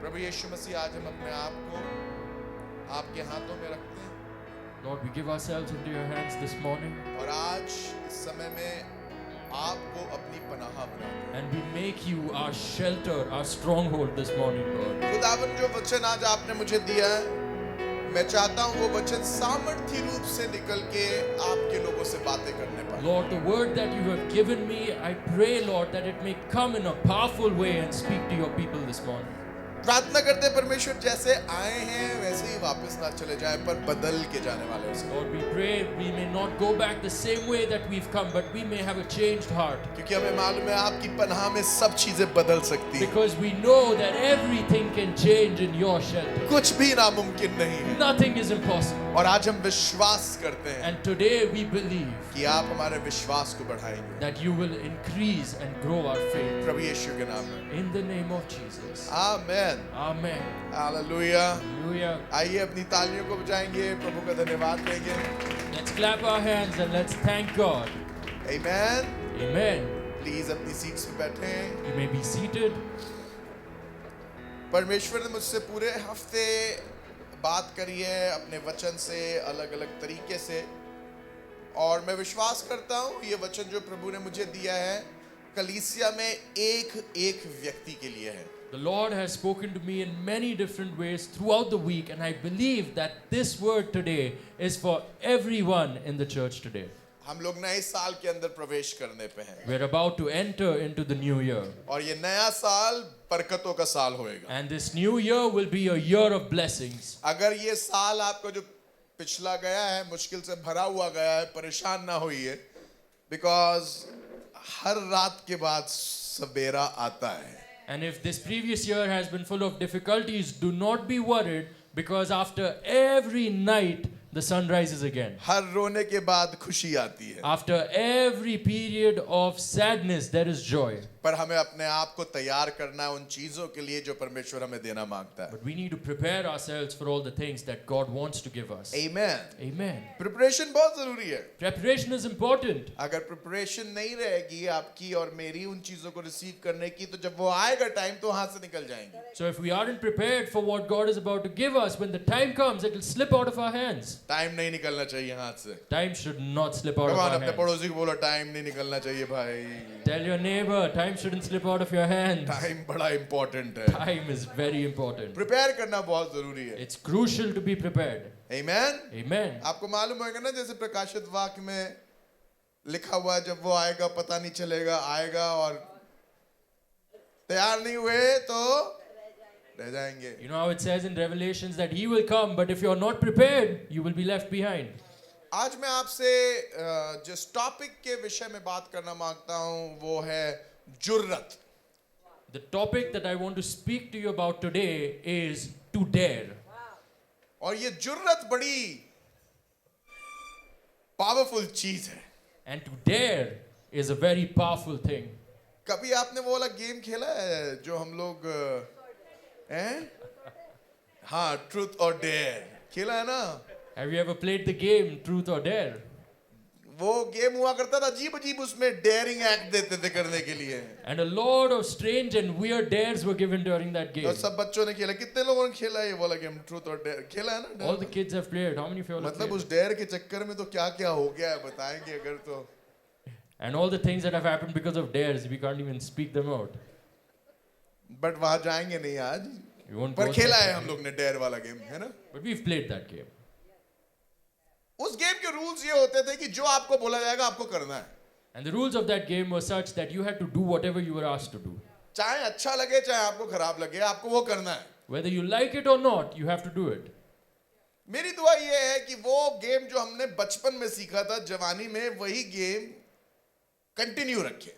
प्रभु यीशु मसीह, आज हम अपने आप को आपके हाथों में रखते हैं Lord, we give ourselves into your hands this morning और आज इस समय में आपको अपनी पनाह बनाते हैं। and we make you our shelter, our stronghold this morning, Lord. खुदावन, जो वचन आज आपने मुझे दिया है, मैं चाहता हूँ वो वचन सामर्थी रूप से निकल के आपके लोगों से बातें करने पाए। Lord, the word that you have given me, I pray, Lord, that it may come in a powerful way and speak to your people this morning. प्रार्थना करते हैं परमेश्वर, जैसे आए हैं वैसे ही वापस ना चले जाएं, पर बदल के जाने वाले हैं उसको। Lord, we pray we may not go back the same way that we've come, but we may have a changed heart. क्योंकि हमें मालूम है आपकी पनाह में सब चीजें बदल सकती हैं। Because we know that everything can change in your shelter. कुछ भी नामुमकिन नहीं है। Nothing is impossible. और आज हम विश्वास करते हैं And today we believe कि आप हमारे विश्वास को बढ़ाएंगे, that you will increase and grow our faith. प्रभु यीशु के नाम में। In the name of Jesus. Amen, Amen. Hallelujah. Hallelujah. आइए अपनी तालियों को बजाएंगे, प्रभु का धन्यवाद देंगे। Let's clap our hands and let's thank God. Amen. Amen. Please अपनी सीट्स पे बैठें। You may be seated. परमेश्वर ने मुझसे पूरे हफ्ते बात करी है अपने वचन से अलग अलग तरीके से, और मैं विश्वास करता हूँ ये वचन जो प्रभु ने मुझे दिया है कलीसिया में एक एक व्यक्ति के लिए है। The Lord has spoken to me in many different ways throughout the week, and I believe that this word today is for everyone in the church today. हम लोग नए साल के अंदर प्रवेश करने पे हैं We're about to enter into the new year, और ये नया साल बरकतों का साल होएगा। and this new year will be a year of blessings. अगर ये साल आपका जो पिछला गया है मुश्किल से भरा हुआ गया है, परेशान ना होइए, बिकॉज हर रात के बाद सवेरा आता है। And if this previous year has been full of difficulties, do not be worried, because after every night the sun rises again. हर रोने के बाद खुशी आती है, After every period of sadness there is joy. पर हमें अपने आप को तैयार करना है उन चीजों के लिए जो परमेश्वर हमें देना मांगता है। But we need to prepare ourselves for all the things that God wants to give us. Amen. Amen. Preparation बहुत जरूरी है। Preparation is important. अगर प्रिपरेशन नहीं रहेगी आपकी और मेरी उन चीजों को रिसीव करने की, तो जब वो आएगा टाइम तो हाथ से निकल जाएंगे। So if we aren't prepared for what God is about to give us, when the time comes, it will slip out of our hands. Time नहीं निकलना चाहिए हाथ से। Time should not slip out of भगवान our अपने hands. पड़ोसी को बोलो, टाइम नहीं निकलना चाहिए भाई। Tell your neighbor, time shouldn't slip out of your hands. Time बड़ा इंपॉर्टेंट है। Time is very important. Prepare करना बहुत जरूरी है। It's crucial to be prepared. Amen. Amen. आपको मालूम होगा ना, जैसे प्रकाशित वाक्य में लिखा हुआ है, जब वो आएगा पता नहीं चलेगा, आएगा और तैयार नहीं हुए तो रह जाएंगे। You know how it says in Revelations that he will come, but if you're not prepared, you will be left behind. आज मैं आपसे जिस टॉपिक के विषय में बात करना मांगता हूं वो है जुर्रत। The topic that I want to speak to you about today is to dare. और ये जुर्रत बड़ी पावरफुल चीज है। And to dare is a very powerful thing. कभी आपने वो वाला गेम खेला है जो हम लोग हैं? हाँ, ट्रूथ और डेयर खेला है ना? Have you ever played the game Truth or Dare? वो गेम हुआ करता था, अजीब अजीब उसमें डेयरिंग एक्ट देते थे करने के लिए, And a lot of strange and weird dares were given during that तो game. सब बच्चों ने खेला। कितने लोगों ने खेला ये वाला गेम ट्रूथ और डेयर? खेला है ना? All the kids have played. How many of you all have मतलब played? उस डेयर के चक्कर में तो क्या क्या हो गया है बताएंगे अगर तो। And all the things that have happened because of dares, we can't even speak them out. But वहां जाएंगे नहीं आज, We won't पर go खेला there. है हम लोग ने डेयर वाला गेम, है ना? But we've played that game. उस गेम के रूल्स ये होते थे कि जो आपको बोला जाएगा आपको करना है, And the rules of that game were such that you had to do whatever you were asked to do. चाहे अच्छा लगे चाहे आपको खराब लगे, आपको वो करना है। Whether you like it or not, you have to do it. मेरी दुआ ये है कि वो गेम जो हमने बचपन में सीखा था, जवानी में, वही गेम कंटिन्यू रखे।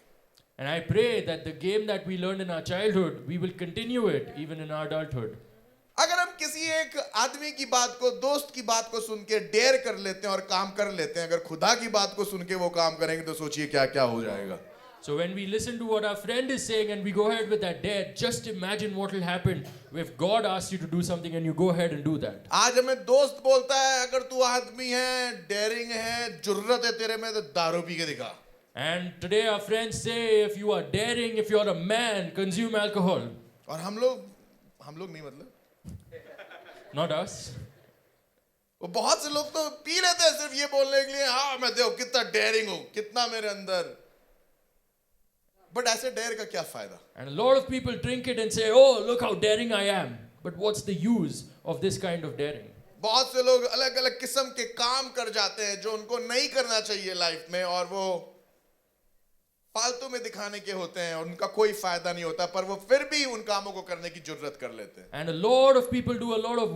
And I pray that the game that we learned in our childhood, we will continue it even in our adulthood. अगर हम किसी एक आदमी की बात को, दोस्त की बात को सुन के डेयर कर लेते हैं और काम कर लेते हैं, अगर खुदा की बात को सुन के वो काम करेंगे तो सोचिए क्या क्या हो जाएगा। So when we listen to what our friend is saying and we go ahead with that dare, just imagine what will happen if God asks you to do something and you go ahead and do that. आज हमें दोस्त बोलता है, अगर तू आदमी है, dairying है, जुर्रत है तेरे में, तो दारू पी के दिखा। And today our friends say, if you are daring, if you are a man, consume alcohol. और हम लोग हम लोग नहीं, मतलब not us. वो बहुत से लोग तो पी लेते हैं सिर्फ ये बोलने के लिए, हाँ मैं देखो कितना डेयरिंग हूं, कितना मेरे अंदर। बट ऐसे डेयर का क्या फायदा? And a lot of people drink it and say, oh, look how daring I am. But what's the use of this kind of daring? बहुत से लोग अलग अलग किस्म के काम कर जाते हैं जो उनको नहीं करना चाहिए लाइफ में, और वो फालतू में दिखाने के होते हैं और उनका कोई फायदा नहीं होता, पर वो फिर भी उन कामों को करने की जुर्रत कर लेते हैं। And a lot of people do a lot of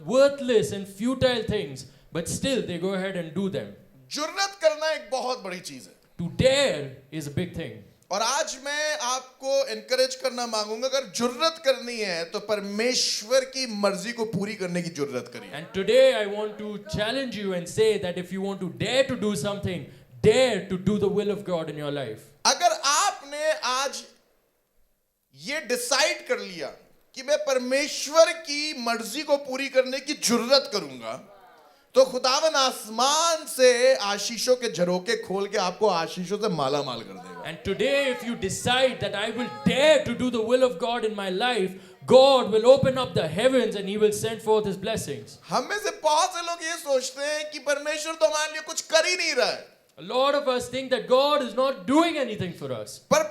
worthless and futile things, but still they go ahead and do them. जुर्रत करना एक बहुत बड़ी चीज है, To dare is a big thing. और आज मैं आपको एनकरेज करना मांगूंगा, अगर जुर्रत करनी है तो परमेश्वर की मर्जी को पूरी करने की जुर्रत करिए। And today I want to challenge you and say that if you want to dare to do something, dare to do the will of God in your life. अगर आपने आज ये डिसाइड कर लिया कि मैं परमेश्वर की मर्जी को पूरी करने की जुर्रत करूंगा, तो खुदावन आसमान से आशीषों के झरोके खोल के आपको आशीषों से माला माल कर देगा। And today if you decide that I will dare to do the will of God in my life, God will open up the heavens and he will send forth his blessings. हम में से बहुत से लोग ये सोचते हैं कि परमेश्वर तो हमारे लिए कुछ कर ही नहीं रहा है, A lot of us think that God is not doing anything for us. पर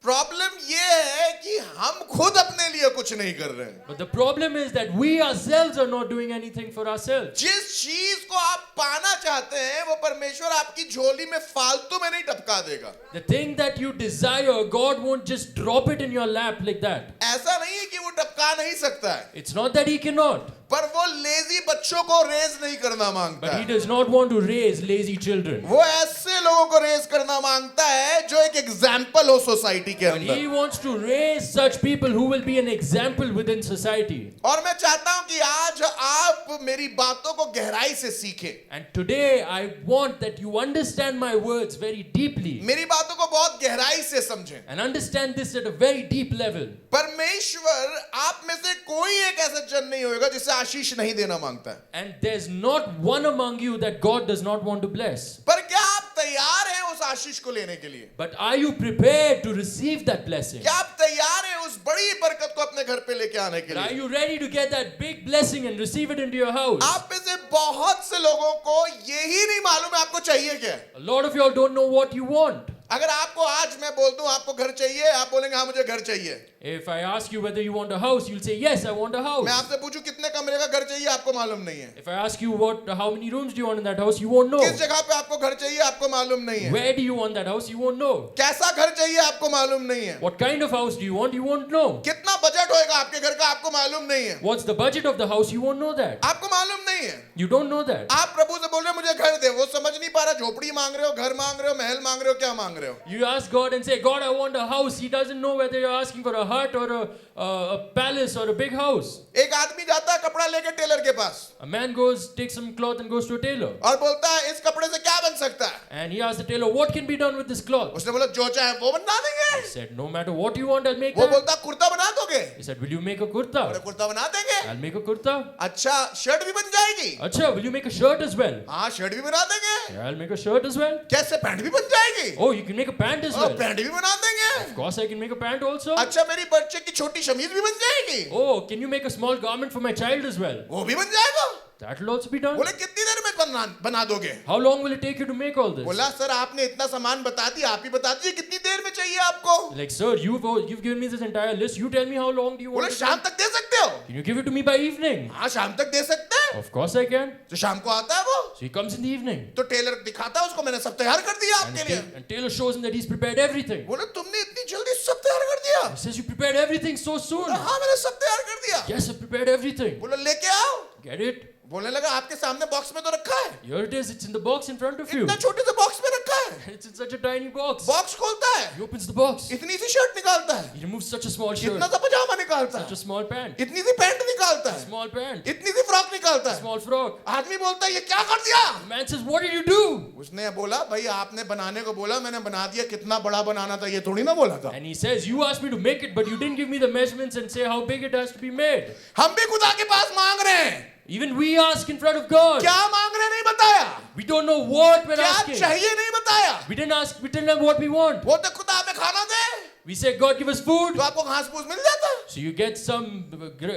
प्रॉब्लम ये है कि हम खुद अपने लिए कुछ नहीं कर रहे हैं। But the problem is that we ourselves are not doing anything for ourselves. जिस चीज को आप पाना चाहते हैं वो परमेश्वर आपकी झोली में फालतू में नहीं टपका देगा। The thing that you desire, God won't just drop it in your lap like that. ऐसा नहीं है कि वो टपका नहीं सकता है, It's not that he cannot, पर वो लेजी बच्चों को रेज नहीं करना मांगता but he है। does not want to raise lazy children. वो ऐसे लोगों को रेज करना मांगता है जो एक एग्जाम्पल हो सोसाइटी के But he अंदर। wants to raise such people who will be an example within society. और मैं चाहता हूं कि आज आप मेरी बातों को गहराई से सीखें, And today I want that you understand my words very deeply मेरी बातों को बहुत गहराई से समझें। and understand this at a very deep level. परमेश्वर आप में से कोई एक ऐसा जन नहीं होगा जिसे आशीष नहीं देना मांगता है, And there's not one among you that God does not want to bless. पर क्या आप तैयार हैं उस आशीष को लेने के लिए? But are you prepared to receive that blessing? क्या आप तैयार हैं उस बड़ी बरकत को अपने घर पे लेके आने के Are लिए? you ready to get that big blessing and receive it into your house? आप में से बहुत से लोगों को यही नहीं मालूम है आपको चाहिए क्या है। A lot of you all don't know what you want. अगर आपको आज मैं बोल दूं आपको घर चाहिए, आप बोलेंगे हाँ मुझे घर चाहिए। If I ask you whether you want a house, you'll say, yes, I want a मैं house. आपसे पूछूं कितने कमरे का घर चाहिए, आपको मालूम नहीं है। If I ask you how many rooms do you want in that house, you won't know. किस जगह पे आपको घर चाहिए, आपको मालूम नहीं है। Where do you want that house, you won't know. कैसा घर चाहिए, आपको मालूम नहीं है। What kind of house do you want, you won't know. कितना बजट होएगा आपके घर का, आपको मालूम नहीं है। What's the budget of the house, you won't know that. आपको मालूम नहीं है। You don't know that. आप प्रभु से बोल रहे हो मुझे घर दे, वो समझ नहीं पा रहा, झोपड़ी मांग रहे हो, घर मांग रहे हो, महल मांग रहे हो, क्या मांग रहे हो? You ask God and say, God, I want a house. He doesn't know whether you're asking for a hut or a palace or a big house. एक आदमी जाता है कपड़ा लेके टेलर के पास A man goes, takes some cloth and goes to a tailor. और बोलता है इस कपड़े से क्या बन सकता है? And he asks the tailor, what can be done with this cloth? उसने बोला जो चाहे वो बना देंगे। He said, no matter what you want, I'll make वो that. बोलता कुर्ता बना दोगे? He said, will you make a बोले kurta? कुर्ता बना देंगे। I'll make a kurta. अच्छा शर्ट भी बन जाएगी? Acha, will you make a shirt as well? हाँ शर्ट भी बना देंगे। Yeah, I'll make a shirt as well. कैसे पैंट भी बन जाएगी? Oh, you can make a pant as और well. पैंट भी बना देंगे। Of course, I can make a pant also. अच्छा मेरी बच्चे की छोटी शमीज भी बन जाएगी? Oh, can you make a small garment for my child as well? वो भी बन जाएगा। That will also be done. बोले कितनी देर में बना दोगे? How long will it take you to make all this? बोला सर आपने इतना सामान बता दिया, आप ही बता दीजिए कितनी देर में चाहिए आपको? Like, sir, you've given me this entire list. You tell me how long do you want बोले it? शाम तक दे सकते हो? Can you give it to me by evening? हाँ शाम तक दे सकते हैं। Of course I can. तो शाम को आता है वो, So he comes in the evening. तो टेलर दिखाता है उसको मैंने सब तैयार कर दिया आपके लिए। And Taylor shows him that he's prepared everything. बोले तुमने इतनी जल्दी सब तैयार कर दिया? He says, you prepared everything so soon. हाँ मैंने सब तैयार कर दिया। Yes, I prepared everything. बोले लेके आओ। Get it? बोलने लगा आपके सामने बॉक्स में तो रखा है। Here it is. It's in the box in front of you. इतना छोटे से बॉक्स में रखा है। It's in such a tiny box. Box खोलता है, He opens the box. इतनी सी शर्ट निकालता है, He removes such a small shirt. इतना सा पजामा निकालता Such है, a small pant. इतनी सी पैंट निकालता है, Small pant. इतनी सी फ्रॉक निकालता है। Small frock. आदमी बोलता है ये क्या कर दिया? The man says, what did you do? उसने बोला भाई आपने बनाने को बोला, मैंने बना दिया, कितना बड़ा बनाना था ये थोड़ी ना बोला था। And he says, you asked me to make it, but you didn't give me the measurements and say how big it has to be made. हम भी खुदा के पास मांग रहे हैं, Even we ask in front of God. क्या मांग रहे नहीं बताया, We don't know what we're क्या asking. चाहिए नहीं बताया. We didn't ask. We tell him what we want. बोलते खुदा हमें खाना दे, We say, God, give us food. तो आपको घास फूस मिल जाता. So you get some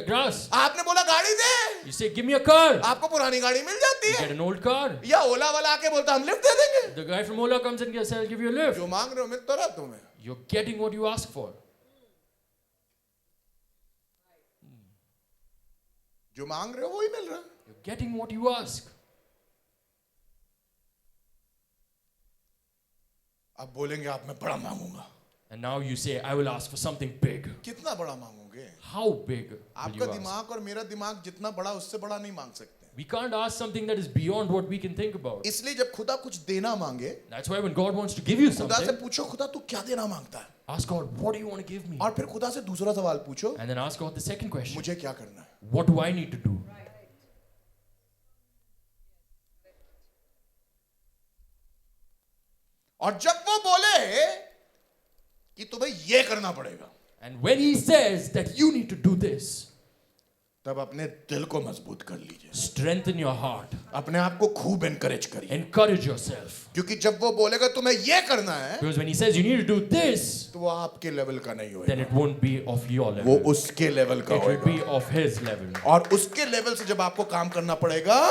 grass. आपने बोला गाड़ी दे, You say, give me a car. आपको पुरानी गाड़ी मिल जाती You है. get an old car. या ओला वाला आके बोलता हम लिफ्ट दे देंगे. The guy from Ola comes and says, I'll give you a lift. जो मांग रहे हो मिल तो रहा तुम्हें. You're getting what you ask for. जो मांग रहे हो वही मिल रहा है. You're getting what you ask. अब बोलेंगे आप मैं बड़ा मांगूंगा. And now you say, I will ask for something big. कितना बड़ा मांगोगे? How big will आपका you ask? दिमाग और मेरा दिमाग जितना बड़ा उससे बड़ा नहीं मांग सकते. We can't ask something that is beyond what we can think about. इसलिए जब खुदा कुछ देना मांगे, That's why when God wants to give you खुदा से something, पूछो खुदा तू क्या देना मांगता है. ask God, what do you want to give me? और फिर खुदा से दूसरा सवाल पूछो, And then ask God the second question. मुझे क्या करना है. What do I need to do? और जब वो बोले कि तुम्हें ये करना पड़ेगा, And when He says that you need to do this, तब अपने दिल को मजबूत कर लीजिए. strengthen your heart. अपने आप को खूब एनकरेज करिए. Encourage yourself. क्योंकि जब वो बोलेगा तुम्हें ये करना है, Because when He says you need to do this, तो वो आपके लेवल का नहीं then होगा. it won't be of your वो level. उसके लेवल का It will होगा. be of His level. और उसके लेवल से जब आपको काम करना पड़ेगा,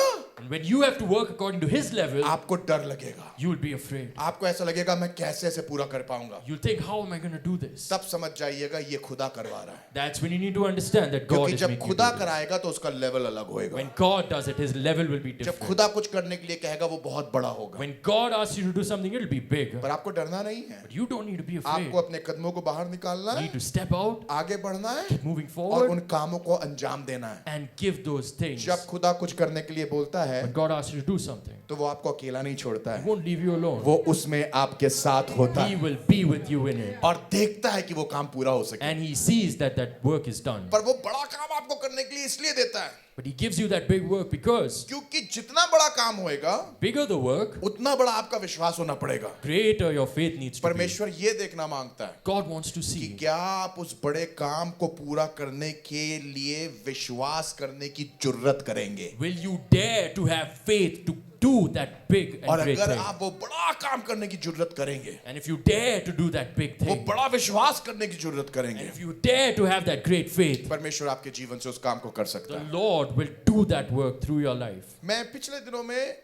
And when you have to work according to His level, आपको डर लगेगा. you will be afraid. आपको ऐसा लगेगा मैं कैसे ऐसे पूरा कर पाऊंगा. You'll think, how am I going to do this? तब समझ जाइएगा ये खुदा करवा रहा है. That's when you need to understand that God क्योंकि is जब making you खुदा do this. कराएगा तो उसका लेवल अलग होएगा. When God does it, His level will be जब different. खुदा कुछ करने के लिए कहेगा वो बहुत बड़ा होगा. When God asks you to do something, it'll be big. पर आपको डरना नहीं है. But you don't need to be afraid. आपको अपने कदमों को बाहर निकालना You है, need to step out, आगे बढ़ना है keep moving और forward, उन कामों को अंजाम देना है. and give those things. जब खुदा कुछ करने के लिए बोलता है When God asks you to do something, तो वो आपको अकेला नहीं छोड़ता He है. won't leave you alone. वो उसमें आपके साथ होता He है will be with you in it. और देखता है कि वो काम पूरा हो सके. And He sees that that work is done. पर वो बड़ा काम आपको करने के लिए इसलिए देता है But He gives you that big work because क्योंकि जितना बड़ा काम होएगा bigger the work, उतना बड़ा आपका विश्वास होना पड़ेगा. greater your faith needs to be. परमेश्वर ये देखना मांगता है God wants to कि see. क्या आप उस बड़े काम को पूरा करने के लिए विश्वास करने की जुर्रत करेंगे. Will you dare to have faith to do that big और and great अगर thing? आप वो बड़ा काम करने की जुर्रत करेंगे, And if you dare to do that big वो thing, बड़ा विश्वास करने की जुर्रत and करेंगे, if you dare to have that great faith, परमेश्वर आपके जीवन से उस काम को कर सकता the है. Lord will do that work through your life. मैं पिछले दिनों में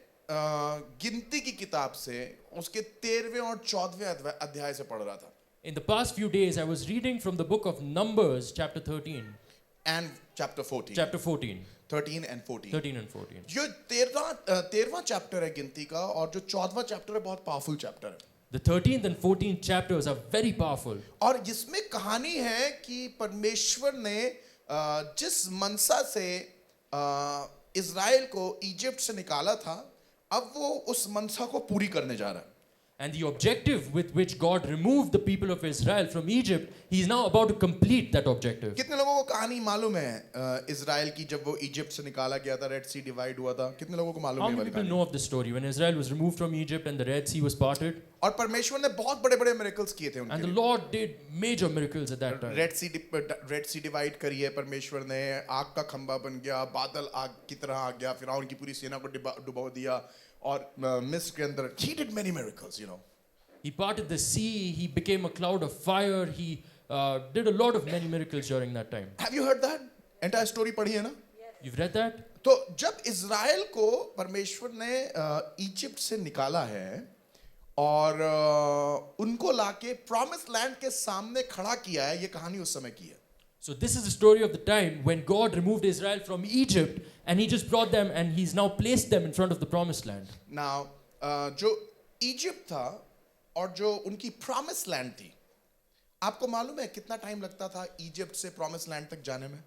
गिनती की किताब से उसके 13वें और 14वें अध्याय से पढ़ रहा था. In the past few days, I was reading from the book of Numbers, chapter 13, And chapter 14. chapter 14, 13 and 14. 13 and 14. जो 13वां चैप्टर है गिनती का और जो 14वां चैप्टर है बहुत पावरफुल चैप्टर है. The 13th and 14th chapters are very powerful. और जिसमें कहानी है कि परमेश्वर ने जिस मनसा से इज़राइल को इजिप्ट से निकाला था, अब वो उस मनसा को पूरी करने जा रहा है. And the objective with which God removed the people of Israel from Egypt, He is now about to complete that objective. कितने लोगों को कहानी मालूम है इज़राइल की जब वो इजिप्ट से निकाला गया था, रेड सी डिवाइड हुआ था? कितने लोगों को मालूम How है ये many वाली people कहानी? know of this story? When Israel was removed from Egypt and the Red Sea was parted, और परमेश्वर ने बहुत बड़े-बड़े मिरेकल्स किए थे and उनके the लिए. Lord did major miracles at that time. Red Sea divide करी है परमेश्वर ने, आग का खंबा बन गया, बादल आग की तरह आ गया, फिर उनकी पूरी सेना को डुबो दिया और मिस्र के अंदर he did many miracles, you know. He parted the sea, He became a cloud of fire, He did a lot of many miracles during that time. Have you heard that? Entire story पढ़ी है ना? You've read that? तो जब Israel को परमेश्वर ने Egypt से निकाला है और उनको लाके प्रॉमिस लैंड के सामने खड़ा किया है, ये कहानी उस समय की है. So this is the story of the time when God removed Israel from Egypt and He just brought them and He's now placed them in front of the promised land. Now जो Egypt था और जो उनकी promise land थी, आपको मालूम है कितना टाइम लगता था इजिप्ट से प्रॉमिस लैंड तक जाने में?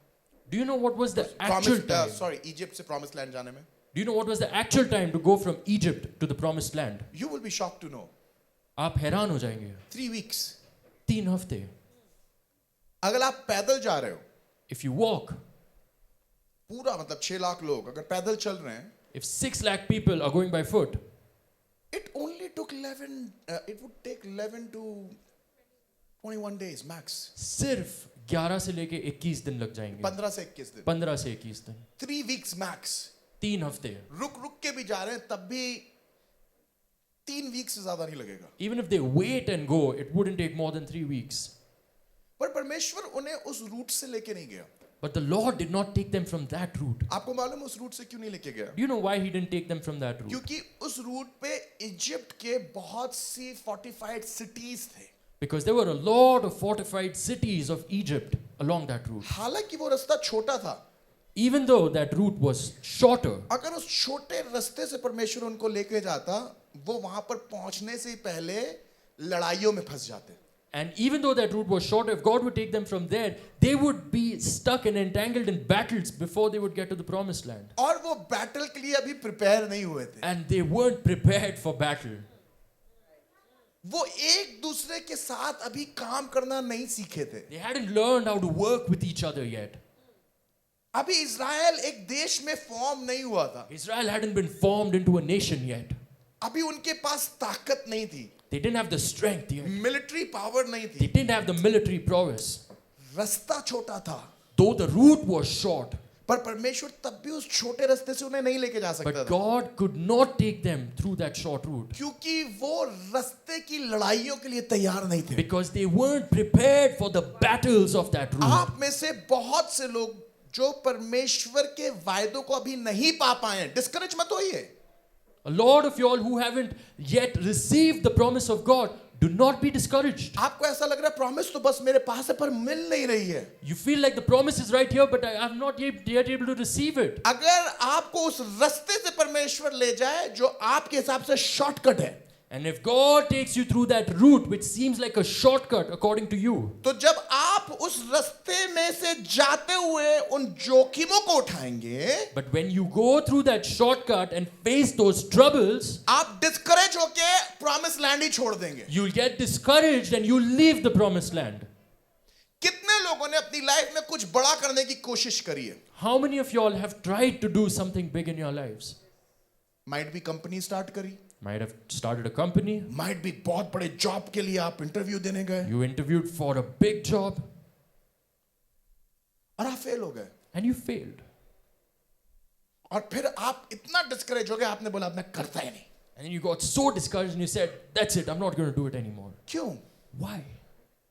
Do you know what was the actual time? Egypt से प्रॉमिस लैंड जाने में? Do you know what was the actual time to go from Egypt to the promised land? You will be shocked to know. आप हैरान हो जाएंगे. 3 weeks. 3 हफ्ते. अगर आप पैदल जा रहे हो, If you walk, पूरा मतलब 6 लाख लोग अगर पैदल चल रहे हैं, if 6 lakh people are going by foot, it only took 11 it would take 11 to 21 days max. सिर्फ 11 से लेके 21 दिन लग जाएंगे. 15 से 21 दिन. 15 से 21 दिन. 3 weeks max. 3 हफ्ते. रुक के भी जा रहे हैं तब भी 3 weeks से ज्यादा नहीं लगेगा. Even if they wait and go, it wouldn't take more than 3 weeks. पर परमेश्वर उन्हें उस रूट से लेके नहीं गया. But the Lord did not take them from that route. आपको मालूम है उस रूट से क्यों नहीं लेके गया? Do you know why he didn't take them from that route? क्योंकि उस रूट पे इजिप्ट के बहुत सी fortified cities थे. Because there were a lot of fortified cities of Egypt along that route. हालांकि वो रास्ता छोटा था. Even though that route was shorter, अगर उस छोटे रास्ते से परमेश्वर उनको लेके जाता, वो वहां पर पहुंचने से पहले लड़ाइयों में फंस जाते. and even though that route was shorter, if God would take them from there, they would be stuck and entangled in battles before they would get to the promised land. और वो बैटल के लिए अभी prepare नहीं हुए थे. And they weren't prepared for battle. वो एक दूसरे के साथ अभी काम करना नहीं सीखे थे. They hadn't learned how to work with each other yet. अभी इज़राइल एक देश में फॉर्म नहीं हुआ था. Israel hadn't been formed into a nation yet. अभी उनके पास ताकत नहीं थी. They didn't have the strength yet. Military power नहीं They थी. didn't have the military prowess. रास्ता छोटा था. Though the route was short, पर परमेश्वर तब भी उस छोटे रास्ते से उन्हें नहीं लेके जा सकता but था. God could not take them through that short route क्योंकि वो रास्ते की लड़ाइयों के लिए तैयार नहीं थे. because they weren't prepared for the battles of that route. आप में से बहुत से लोग जो परमेश्वर के वायदों को अभी नहीं पा पाए हैं, डिस्करेज मत होइए. A lot of y'all who haven't yet received the promise of God, do not be discouraged. आपको ऐसा लग रहा है प्रॉमिस तो बस मेरे पास है पर मिल नहीं रही है. You feel like the promise is right here, but I'm not yet able to receive it. अगर आपको उस रास्ते से परमेश्वर ले जाए जो आपके हिसाब से शॉर्टकट है, And if God takes you through that route, which seems like a shortcut according to you, तो जब आप उस रास्ते में से जाते हुए उन जोखिमों को उठाएंगे, but when you go through that shortcut and face those troubles, आप डिस्करेज होके प्रॉमिस लैंड ही छोड़ देंगे. you'll get discouraged and you'll leave the promised land. कितने लोगों ने अपनी लाइफ में कुछ बड़ा करने की कोशिश करी है? How many of y'all have tried to do something big in your lives? Might भी कंपनी स्टार्ट करी, Might have started a company, might भी बहुत बड़े जॉब के लिए आप इंटरव्यू देने गए you interviewed for a big job, और आप फेल हो गए. and you failed. और फिर आप इतना डिस्करेज हो गए, आपने बोला अब मैं करता ही नहीं. And then you got so discouraged and you said, that's it, I'm not going to do it anymore. क्यों? Why?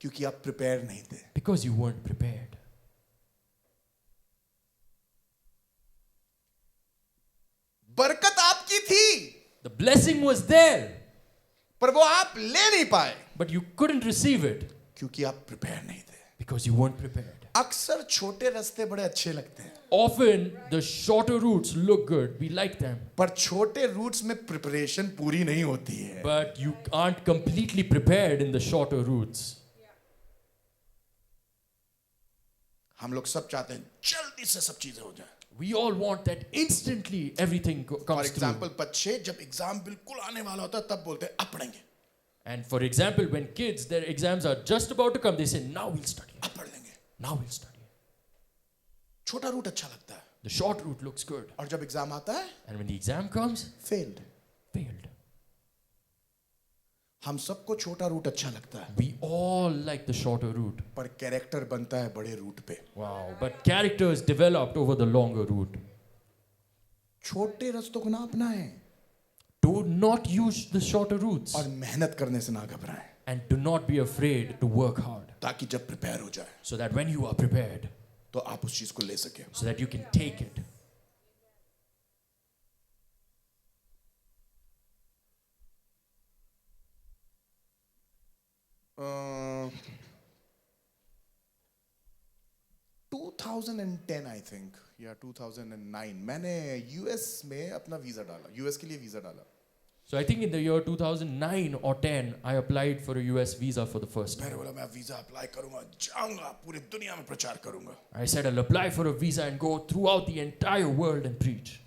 क्योंकि आप प्रिपेयर नहीं थे. Because you weren't prepared. बरकत आपकी थी, The blessing was there, पर वो आप ले नहीं पाए but you couldn't receive it क्योंकि आप प्रिपेयर नहीं थे. because you weren't prepared. अक्सर छोटे रास्ते बड़े अच्छे लगते हैं, Often the shorter routes look good, we like them, पर छोटे रूट्स में प्रिपरेशन पूरी नहीं होती है. but you aren't completely prepared in the shorter routes. हम लोग सब चाहते हैं जल्दी से सब चीजें हो जाए. We all want that instantly everything for comes through. Example बच्चे जब एग्जाम बिल्कुल आने वाला होता है तब बोलते हैं अब पढ़ेंगे, And for example, when kids, their exams are just about to come, they say, now we'll study. अब पढ़ लेंगे. Now we'll study. छोटा रूट अच्छा लगता है, The short route looks good. और जब एग्जाम आता है And when the exam comes, failed. failed. हम सबको छोटा रूट अच्छा लगता है, We all like the shorter route. पर कैरेक्टर बनता है बड़े रूट पे. Wow. But characters developed over the longer route. छोटे रास्तों को ना अपनाएं Do not use the shorter routes. और मेहनत करने से ना घबराएं, And do not be afraid to work hard. ताकि जब प्रिपेयर हो जाए So that when you are prepared, तो आप उस चीज को ले सके. so that you can take it. Uh, 2010 I think या 2009 मैंने यूएस में अपना वीजा डाला, यूएस के लिए वीजा डाला. So I think in the year 2009 or 10, I applied for a US visa for the first मैंने time. बोला मैं वीजा अप्लाई करूंगा, जाऊंगा पूरी दुनिया में प्रचार करूंगा. I said I'll apply for a visa and go throughout the entire world and preach.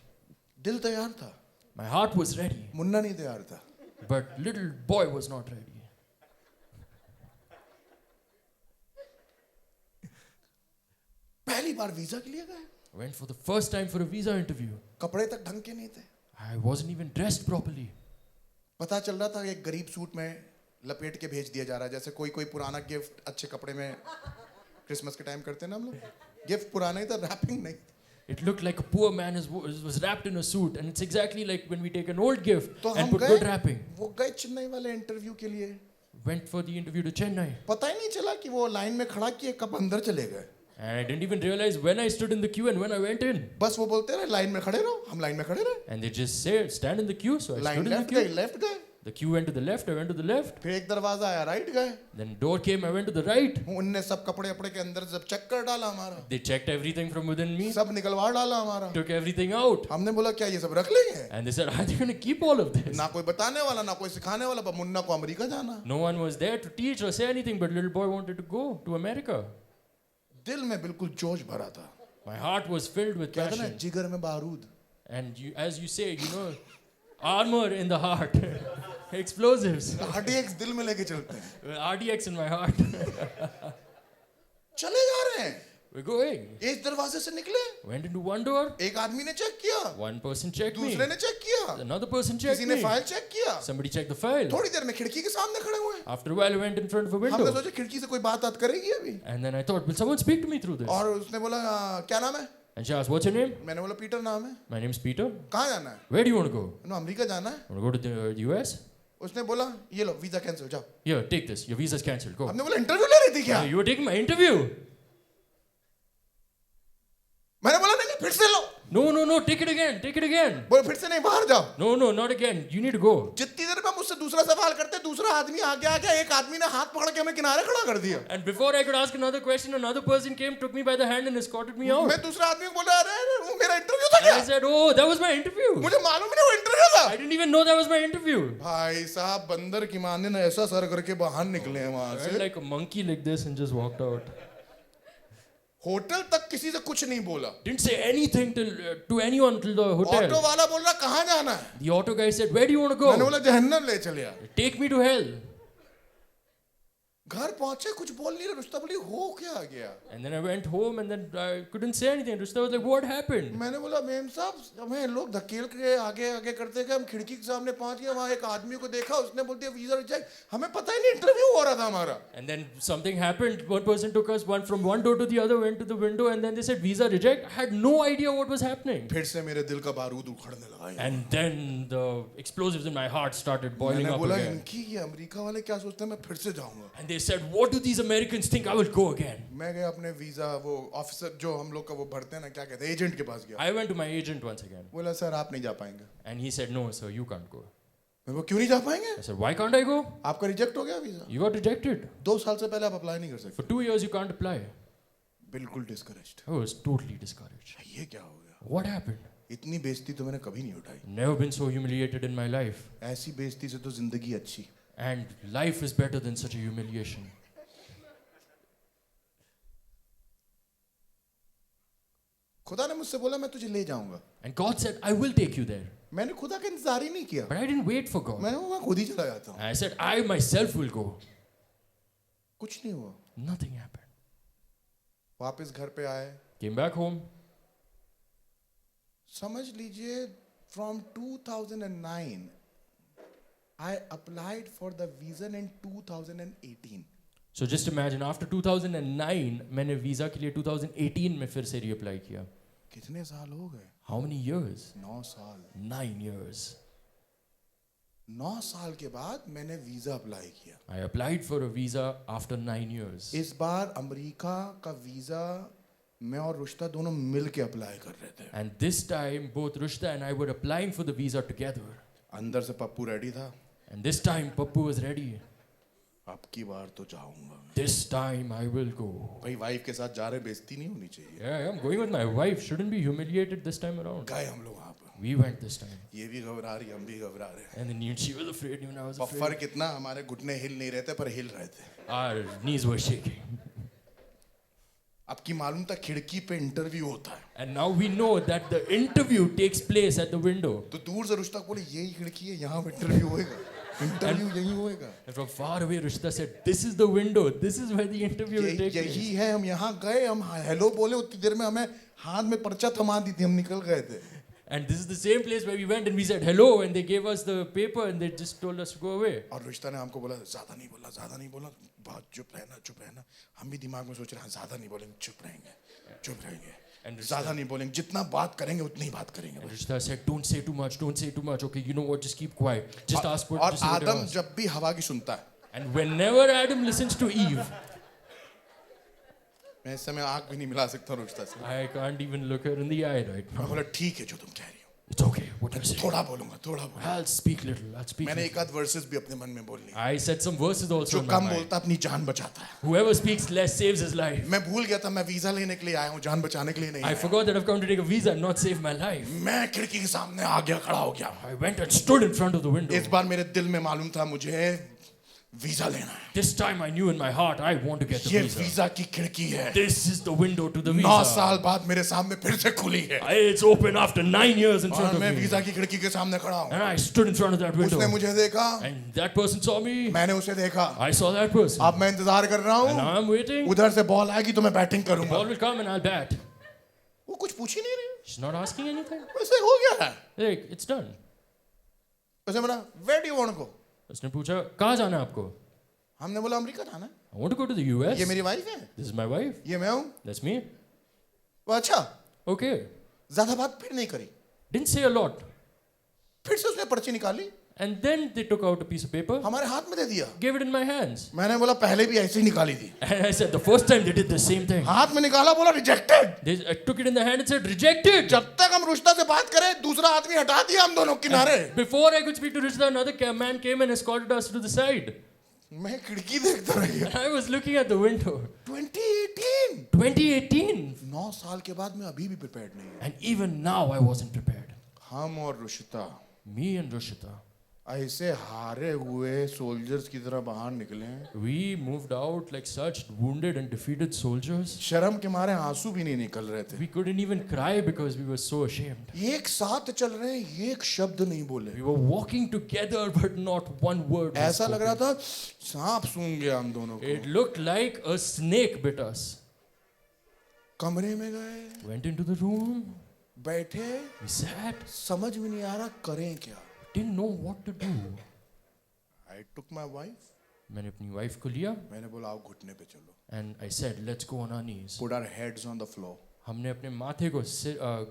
दिल तैयार था, My heart was ready, Munna नहीं तैयार था. but little boy was not ready. पहली बार वीजा के लिए गए, Went for the first time for a visa interview. कपड़े तक ढंग के नहीं थे. I wasn't even dressed properly. पता चल रहा था एक गरीब सूट में लपेट के भेज दिया जा रहा है, जैसे कोई कोई पुराना गिफ्ट अच्छे कपड़े में क्रिसमस के टाइम करते हैं ना हम लोग, गिफ्ट पुराना ही था, रैपिंग नहीं। It looked like a poor man was wrapped in a suit, and it's exactly like when we take an old gift तो and हम put good wrapping. वो गए चेन्नई वाले इंटरव्यू के लिए, Went for the interview to Chennai, पता ही नहीं चला कि वो लाइन में खड़ा किए कब अंदर चले गए। and I didn't even realize when I stood in the queue and when I went in. बस वो बोलते रहे लाइन में खड़े रहो, हम लाइन में खड़े रहे, And they just say, stand in the queue. So I line stood in the left गए, queue. लेफ्ट गए, The queue went to the left, I went to the left. फिर एक दरवाजा आया राइट गए, Then door came, I went to the right. उनने सब कपड़े अपड़े के अंदर सब चेक कर डाला हमारा, They checked everything from within me, सब निकलवा डाला हमारा। took everything out. हमने बोला क्या ये सब रख लेंगे? And they said, are you going to keep all of this? ना कोई बताने वाला ना कोई सिखाने वाला, पर मुन्ना को अमेरिका जाना। No one was there to teach or say anything, but little boy wanted to go to America. दिल में बिल्कुल जोश भरा था, My heart was filled with कहते ना passion. जिगर में बारूद। And you, as you say, you know, armor in the heart, explosives, RDX दिल में लेके चलते हैं, RDX in my heart. चले जा रहे हैं, We're going. एक दरवाजे से निकले, Went into one door. एक आदमी ने चेक किया, One person checked me. दूसरे ने चेक किया, Another person checked किसी ने me. फाइल चेक किया। Somebody checked the file. थोड़ी देर में खिड़की के सामने खड़े हुए हैं, After a while, I went in front of a हमने window. सोचा खिड़की से कोई बात करेगी अभी, And then I thought, will someone speak to me through this? और उसने बोला क्या नाम है? And she asked, what's your name? मैंने बोला पीटर नाम है। My name's Peter. कहाँ जाना है? Where do you want to go? मैंने अमेरिका जाना है। Want to go to the US? उसने बोला ये लो वीजा कैंसिल, जाओ। Here, take this. Your visa's cancelled. Go. हमने बोला इंटरव्यू ले रही थी क्या? You were taking my interview. मैंने बोला नहीं फिर से लो, No, no, no. Take it again. Take it again. बोले फिर से नहीं, बाहर जाओ। No, no, not again. You need to go. जितनी देर में मुझसे दूसरा सवाल करते, दूसरा आदमी आगे आ गया, एक आदमी ने हाथ पकड़ के हमें किनारे खड़ा कर दिया। And before I could ask another question, another person came, took me by the hand and escorted me out. मैं दूसरा आदमी को बोला अरे वो मेरा इंटरव्यू था And I क्या? said, oh, that was my interview. मुझे मालूम ही नहीं वो इंटरव्यू था। I didn't even know that was my interview. भाई साहब बंदर की माने ना ऐसा सर करके बाहर निकले हैं वहां I से, went like a monkey like this and just walked out. Hotel तक किसी से कुछ नहीं बोला। Didn't say anything to anyone till the hotel. Auto वाला बोल रहा कहाँ जाना है? The auto guy said, where do you want to मैंने go? बोला जहन्नम ले चले यार। Take me to hell. घर पहुंचे कुछ बोल नहीं रहे, रुस्ता बोली हो क्या गया? And then I went home and then I couldn't say anything. Rusta was like, what happened? मैंने बोला मेम साहब हमें लोग धकेल के आगे आगे करते गए, हम खिड़की के सामने पहुंच गए, वहां एक आदमी को देखा, उसने बोल दिया वीजा रिजेक्ट, हमें पता ही नहीं इंटरव्यू हो रहा था हमारा। And then something happened. One person took us from one door to the other, went to the window, and then they said, visa reject. I had no idea what was happening. फिर से मेरे दिल का बारूद उखड़ने लगा। And then the explosives in my heart started boiling मैंने up बोला again. इनकी ये अमेरिका वाले क्या सोचते हैं, मैं फिर से जाऊंगा। And they said, what do these Americans think? I will go again. मैं गया अपने वीजा वो ऑफिसर जो हम लोग का वो भरते हैं ना क्या कहते हैं एजेंट के पास गया। I went to my agent once again. बोला सर आप नहीं जा पाएंगे। And he said, no, sir, you can't go. मैं वो क्यों नहीं जा पाएंगे? I said, why can't I go? आपका रिजेक्ट हो गया वीजा। You got rejected. 2 साल से पहले आप अप्लाई नहीं कर सकते। For 2 years, you can't apply. बिल्कुल discouraged. I was totally discouraged. ये क्या हो गया? What happened? इतनी बेइज्जती तो मैंने कभी नहीं उठाई। Never been so humiliated in my life. ऐसी बेइज्जती से तो जिंदगी अच्छी। And life is better than such a humiliation. खुदा ने मुझसे बोला मैं तुझे ले जाऊंगा। And God said, I will take you there. मैंने खुदा का इंतजार ही नहीं किया। But I didn't wait for God. मैंने मैं खुद ही चला जाता हूँ। I said, I myself will go. कुछ नहीं हुआ। Nothing happened. वापस घर पे आए। Came back home. समझ लीजिए from 2009 I applied for the visa in 2018. So just imagine, after 2009, मैंने वीजा के लिए 2018 में फिर से reapply किया. कितने साल हो गए? How many years? 9 साल। 9 years. 9 साल के बाद मैंने वीजा अप्लाई किया। I applied for a visa after 9 years. इस बार अमेरिका का वीजा मैं और रुश्ता दोनों मिल के अप्लाई कर रहे थे। And this time, both Rushta and I were applying for the visa together. अंदर से पप्पू रेडी था। And this time, Pappu was ready. अब की बार तो जाऊंगा। This time, I will go. भाई वाइफ के साथ जा रहे, बेइज्जती नहीं होनी चाहिए। Yeah, I'm going with my wife. Shouldn't be humiliated this time around. गए हम लोग वहाँ पर। We went this time. ये भी घबरा रही, हम भी घबरा रहे। And then she was afraid, even I was पफ्फर afraid. कितना हमारे घुटने हिल नहीं रहे थे पर हिल रहे थे। Our knees were shaking. अब की मालूम था खिड़की पे इंटरव्यू होता है। And now we know that the interview takes place at the window. तो दूर से रुश्ता बोले यही खिड़की है, यहाँ इंटरव्यू होएगा, इंटरव्यू यही होएगा। And from far away, Rushta said, this is the window. This is where the interview will take यही place. है। हम यहाँ गए, हम हेलो बोले, उतनी देर में हमें हाथ में पर्चा थमा दी थी, हम निकल गए थे। And this is the same place where we went and we said hello and they gave us the paper and they just told us to go away. और रुचिता ने हमको बोला ज्यादा नहीं बोला, ज्यादा नहीं बोला, बहुत चुप रहना। हम भी दिमाग में सोच रहे हैं ज्यादा नहीं बोलेंगे, चुप रहेंगे। And ज्यादा नहीं बोलेंगे, जितना बात करेंगे उतनी ही बात करेंगे। Rishta said, don't say too much. Okay, you know what? Just keep quiet. Just ask what. और just say whatever आदम ask. जब भी हवा की सुनता है, And whenever Adam listens to Eve, मैं इस समय आंख भी नहीं मिला सकता रुचिता से। I can't even look her in the eye right मैं now. बोला ठीक है जो तुम कह रही हो, It's okay. What you say? थोड़ा बोलूंगा। I'll speak little. मैंने एक आध वर्सेस भी अपने मन में बोल ली। I said some verses also जो in my कम mind. बोलता अपनी जान बचाता है। Whoever speaks less saves his life. मैं भूल गया था मैं वीजा लेने के लिए आया हूँ, जान बचाने के लिए नहीं I आया। forgot that I've come to take a visa and not save my life. मैं खिड़की के सामने आ गया, खड़ा हो गया। I went and stood in front of the window. इस बार मेरे दिल में मालूम था मुझे वीजा लेना है। This time I knew in my heart I want to get the ये visa. वीजा की खिड़की है। This is the window to the 9 visa. साल बाद मेरे सामने फिर से खुली है। It's open after 9 years in front और of मैं me. वीजा की खिड़की के सामने खड़ा हूँ। And I stood in front of that window. उसने मुझे देखा, And that person saw me. मैंने उसे देखा। I saw that person. अब मैं इंतजार कर रहा And हूँ, now I'm waiting. उधर से बॉल आएगी तो मैं बैटिंग Ball करूंगा। will come and I'll bat. वो कुछ पूछ ही नहीं रही, She's not asking anything. वैसे हो गया है। Like, it's done. वैसे बोला where do you want to go? उसने पूछा कहाँ जाना है आपको? हमने बोला अमेरिका जाना है। I want to go to the US. ये मेरी वाइफ है, This is my wife. ये मैं हूँ। That's me. वो अच्छा, Okay. ज्यादा बात फिर नहीं करी। Didn't say a lot. फिर से उसने पर्ची निकाली, And then they took out a piece of paper, हमारे हाथ में दे दिया। gave it in my hands. मैंने बोला पहले भी ऐसे ही निकाली थी। And I said, the first time they did the same thing. हाथ में निकाला, बोला rejected. I took it in the hand and said, rejected. जब तक हम रुश्ता से बात करें, दूसरा आदमी हटा दिया हम दोनों किनारे। Before I could speak to Rishda, another man came and escorted us to the side. मैं खिड़की देखता रह गया। I was looking at the window. 2018, 2018. 9 साल के बाद मैं अभी भी प्रिपेयर्ड नहीं हूँ। And even now I wasn't prepared. हम और रुशिता Me and Rushita, ऐसे हारे हुए सोल्जर्स की तरह बाहर निकले हैं। we moved out like such wounded and defeated soldiers. शर्म के मारे आंसू भी नहीं निकल रहे थे। We couldn't even cry because we were so ashamed. एक साथ चल रहे हैं, एक शब्द नहीं बोले। We were walking together but not one word was ऐसा लग रहा spoken. था सांप सूंघ गया हम दोनों को। It looked like a snake bit us. कमरे में गए, Went into the room, बैठे, we sat, समझ में नहीं आ रहा करें क्या। didn't know what to do. I took my wife, मैंने अपनी वाइफ को लिया मैंने बोला आओ घुटने पे चलो। and I said, let's go on our knees. Put our heads on the floor, हमने अपने माथे को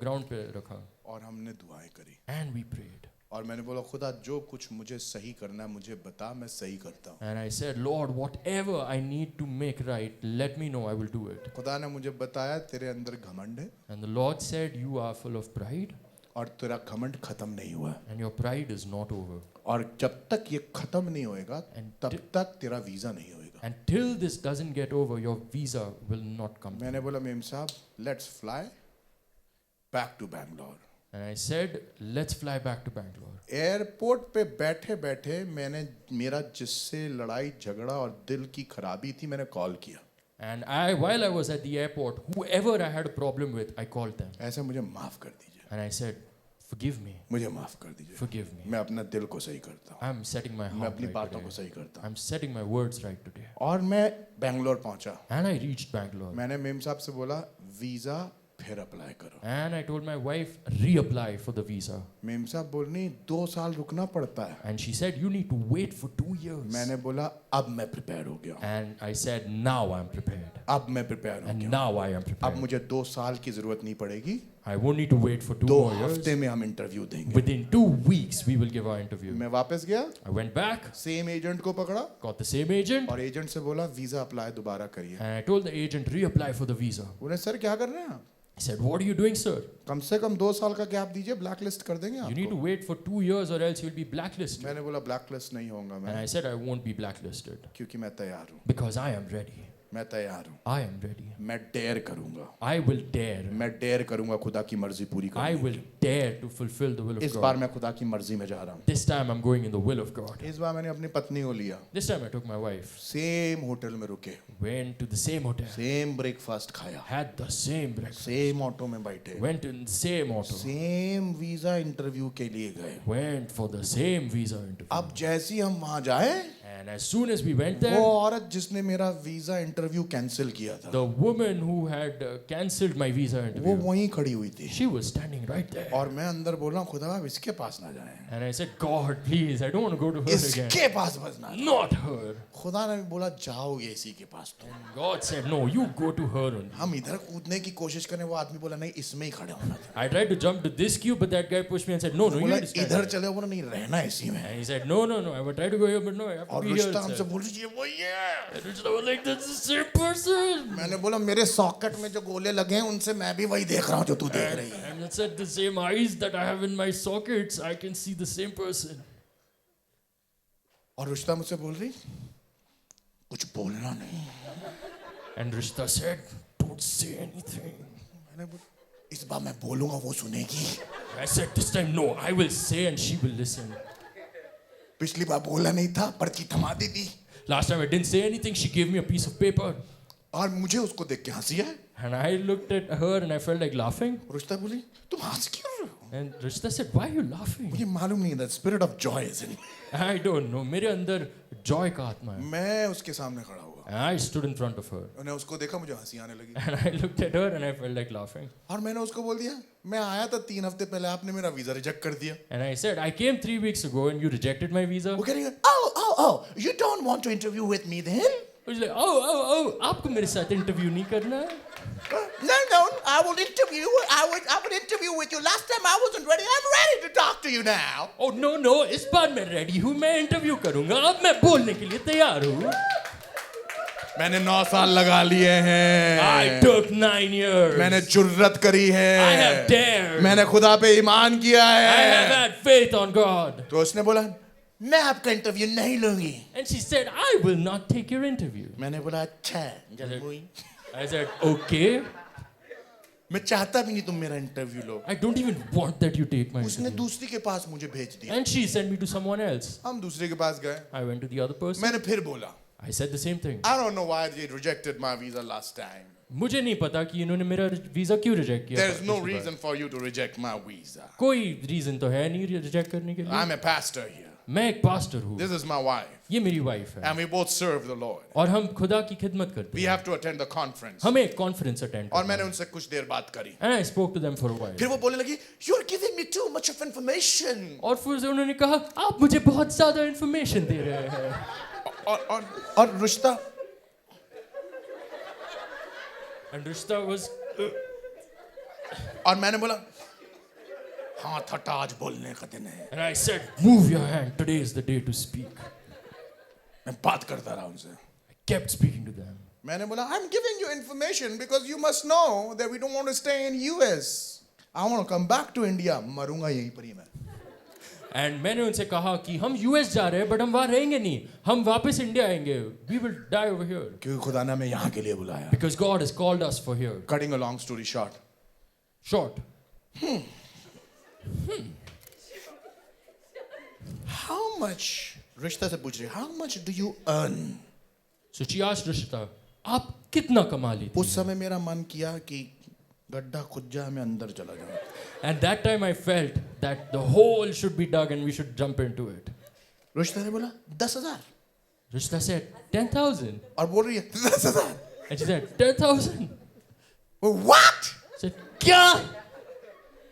ग्राउंड पे रखा और हमने दुआएं करी। and we prayed. और मैंने बोला खुदा जो कुछ मुझे सही करना है मुझे बता, मैं सही करता हूँ। And I said, Lord, whatever I need to make right, let me know, I will do it. खुदा ने मुझे बताया तेरे अंदर घमंड है And the Lord said, you are full of pride और तेरा घमंड खत्म नहीं हुआ। and your pride is not over. और जब तक ये खत्म नहीं होएगा And तब तक तेरा वीजा नहीं होएगा। And till this doesn't get over, your visa will not come. मैंने बोला मेम साहब let's fly back to Bangalore. And I said, let's fly back to Bangalore. Airport पे बैठे बैठे मैंने मेरा जिससे लड़ाई झगड़ा और दिल की खराबी थी मैंने कॉल किया। And while I was at the airport, whoever I had a problem with, I called them. ऐसे मुझे माफ कर दीजिए, And I said, forgive me, मुझे माफ कर दीजिए। forgive me. मैं अपना दिल को सही करता हूँ, I'm setting my मैं heart अपनी right बातों को today. सही करता हूँ। I'm setting my words right today. और मैं बैंगलोर पहुंचा। And I reached Bangalore. मैंने मेम साहब से बोला वीजा फिर अप्लाई करो। And I told my wife, reapply for the visa. Ma'am साहब बोलनी 2 साल रुकना पड़ता है। And she said, you need to wait for 2 years. मैंने बोला अब मैं प्रिपेयर हो गया हूँ, And I said, now I'm prepared. अब मैं प्रिपेयर हो And गया हूँ। now I am अब prepared. मुझे 2 साल की जरूरत नहीं पड़ेगी, I won't need to wait for 2 2 more years. हफ्ते में हम इंटरव्यू देंगे। Within 2 weeks, we will give our interview. मैं वापस गया, I went back, same agent को पकड़ा got the same agent, और एजेंट से बोला वीजा अप्लाई दोबारा करिए। and I told the agent, reapply for the visa. उन्हें सर क्या कर रहे हैं आप? He said, what are you doing, sir? कम से कम 2 साल का गैप दीजिए, ब्लैक लिस्ट कर देंगे You need to आपको। wait for 2 years or else you'll be blacklisted. मैंने बोला ब्लैक लिस्ट नहीं होऊंगा And मैं, I said, I won't be blacklisted क्योंकि मैं तैयार हूँ, because I am ready. मैं तैयार हूँ, I am ready. मैं डेयर करूंगा, I will dare. मैं डेयर करूंगा खुदा की मर्जी पूरी I करने will dare to fulfill the will की। of इस बार God. मैं खुदा की मर्जी में जा रहा हूँ। This time I'm going in the will of God. इस बार मैंने अपनी पत्नी को लिया, This time I took my wife, same hotel में रुके, went to the same hotel, same breakfast खाया, had the same breakfast, same auto में बैठे, went in the same auto, same visa interview के लिए गए। went for the same visa interview. अब जैसी हम वहां जाए, And as soon as we went वो there, औरत जिसने मेरा वीजा इंटरव्यू कैंसिल किया था The woman who had cancelled my visa वो interview, वहीं खड़ी हुई थी she was standing right there. और मैं अंदर बोल रहा हूँ खुदा आप इसके पास ना जाएं And I said, God, please, I don't want to go to her again. इसके पास बस ना जाएं। Not her. खुदा ने बोला जाओगे इसी के पास तो God said, no, you go to her only. हम इधर कूदने की कोशिश करें वो आदमी बोला नहीं इसमें ही खड़े होना था I tried to jump to this queue, but that guy pushed me and said, no, you बोला need to stand इधर there. चले बोला नहीं रहना इसी में And he said, no, I would try to go here, but no, I have to और be here. रुश्ता हमसे itself." बोल रही है वही है And Ruchita was like, that's the same person. मैंने बोला मेरे सॉकेट में जो गोले लगे हैं उनसे मैं भी वही देख रहा हूँ जो तू देख रही है And it said, the same eyes that I have in my sockets, I can see the same person. और रुश्ता मुझसे बोल रही कुछ बोलना नहीं And Ruchita said, don't say anything. मैंने बोला इस बार मैं बोलूंगा वो सुनेगी I said, this time, no, I will say and she will listen. पिछली बार बोला नहीं था पर्ची थमा दी थी Last time I didn't say anything, she gave me a piece of paper. और मुझे उसको देख के हंसी है And I looked at her and I felt like laughing. रुश्ता बोली तुम हंस क्यों रहे हो And Ruchita said, why are you laughing? मुझे मालूम नहीं था spirit of Joy is in I don't know. मेरे अंदर joy का आत्मा है. मैं उसके सामने खड़ा हुआ And I stood in front of her. मैंने उसको देखा मुझे हंसी आने लगी And I looked at her and I felt like laughing. और मैंने उसको बोल दिया मैं आया था 3 हफ्ते पहले आपने मेरा वीजा रिजेक्ट कर दिया And I said, I came 3 weeks ago and you rejected my visa. वो कह रही है oh you don't want to interview with me then I was like, oh, आपको मेरे साथ इंटरव्यू नहीं करना है? no I will interview with you last time I wasn't ready I'm ready to talk to you now Oh no, इस बार मैं ready हूँ, मैं इंटरव्यू करूँगा, अब मैं बोलने के लिए तैयार हूँ. मैंने 9 साल लगा लिए हैं I took 9 years. मैंने जुर्रत करी है I have dared. मैंने खुदा पे ईमान किया I have है had faith on God. तो उसने बोला मैं आपका इंटरव्यू नहीं लूंगी And she said, I will not take your interview. मैंने बोला अच्छा जलमुई I said, okay. मैं चाहता भी नहीं तुम मेरा interview low I don't even want that you take my उसने interview. दूसरी के पास मुझे भेज दिया And she sent me to someone else. हम दूसरे के पास गए I went to the other person. मैंने फिर बोला I said the same thing. I don't know why they rejected my visa last time मुझे नहीं पता कि इन्होंने मेरा वीजा क्यों रिजेक्ट किया. there's no पिछली बार. reason for you to reject my visa कोई रीजन तो है नहीं रिजेक्ट करने के लिए. I'm a pastor here मैं एक पास्टर हूँ. this is my wife ये मेरी वाइफ है. and we both serve the Lord और हम खुदा की खिदमत करते we हैं. have to attend the conference हमें एक कॉन्फ्रेंस अटेंड और करना मैंने है. उनसे कुछ देर बात करी And I spoke to them for a while. फिर वो बोलने लगी you're giving me too much of information और फिर से उन्होंने कहा आप मुझे बहुत ज्यादा इंफॉर्मेशन दे रहे हैं. और रुश्ता And Rushta was और मैंने बोला हाथ हटा आज बोलने का दिन है and I said, move your hand. Today is the day to speak. मैं बात करता रहा उनसे I kept speaking to them. मैंने बोला I'm giving you information because you must know that we don't want to stay in US I want to come back to India मरूंगा यहीं पर ही मैं And मैंने उनसे कहा कि हम US जा रहे हैं but हम वहाँ रहेंगे नहीं. हम वापस इंडिया आएंगे. We will die over here. क्योंकि खुदा ने हमें यहाँ के लिए बुलाया Because God has called us for here. cutting a long story short Short. how much रिश्ता से पूछ रही how much do you earn So she asked Rushta, आप कितना कमा लेते उस समय मेरा मन किया कि गड्ढा खुद जा मैं अंदर चला जाऊं And that time I felt that the hole should be dug and we should jump into it. रिश्ता ने बोला 10,000 Rushta said, 10,000. और बोल रही है 10,000 And she said, 10,000. what I said, क्या?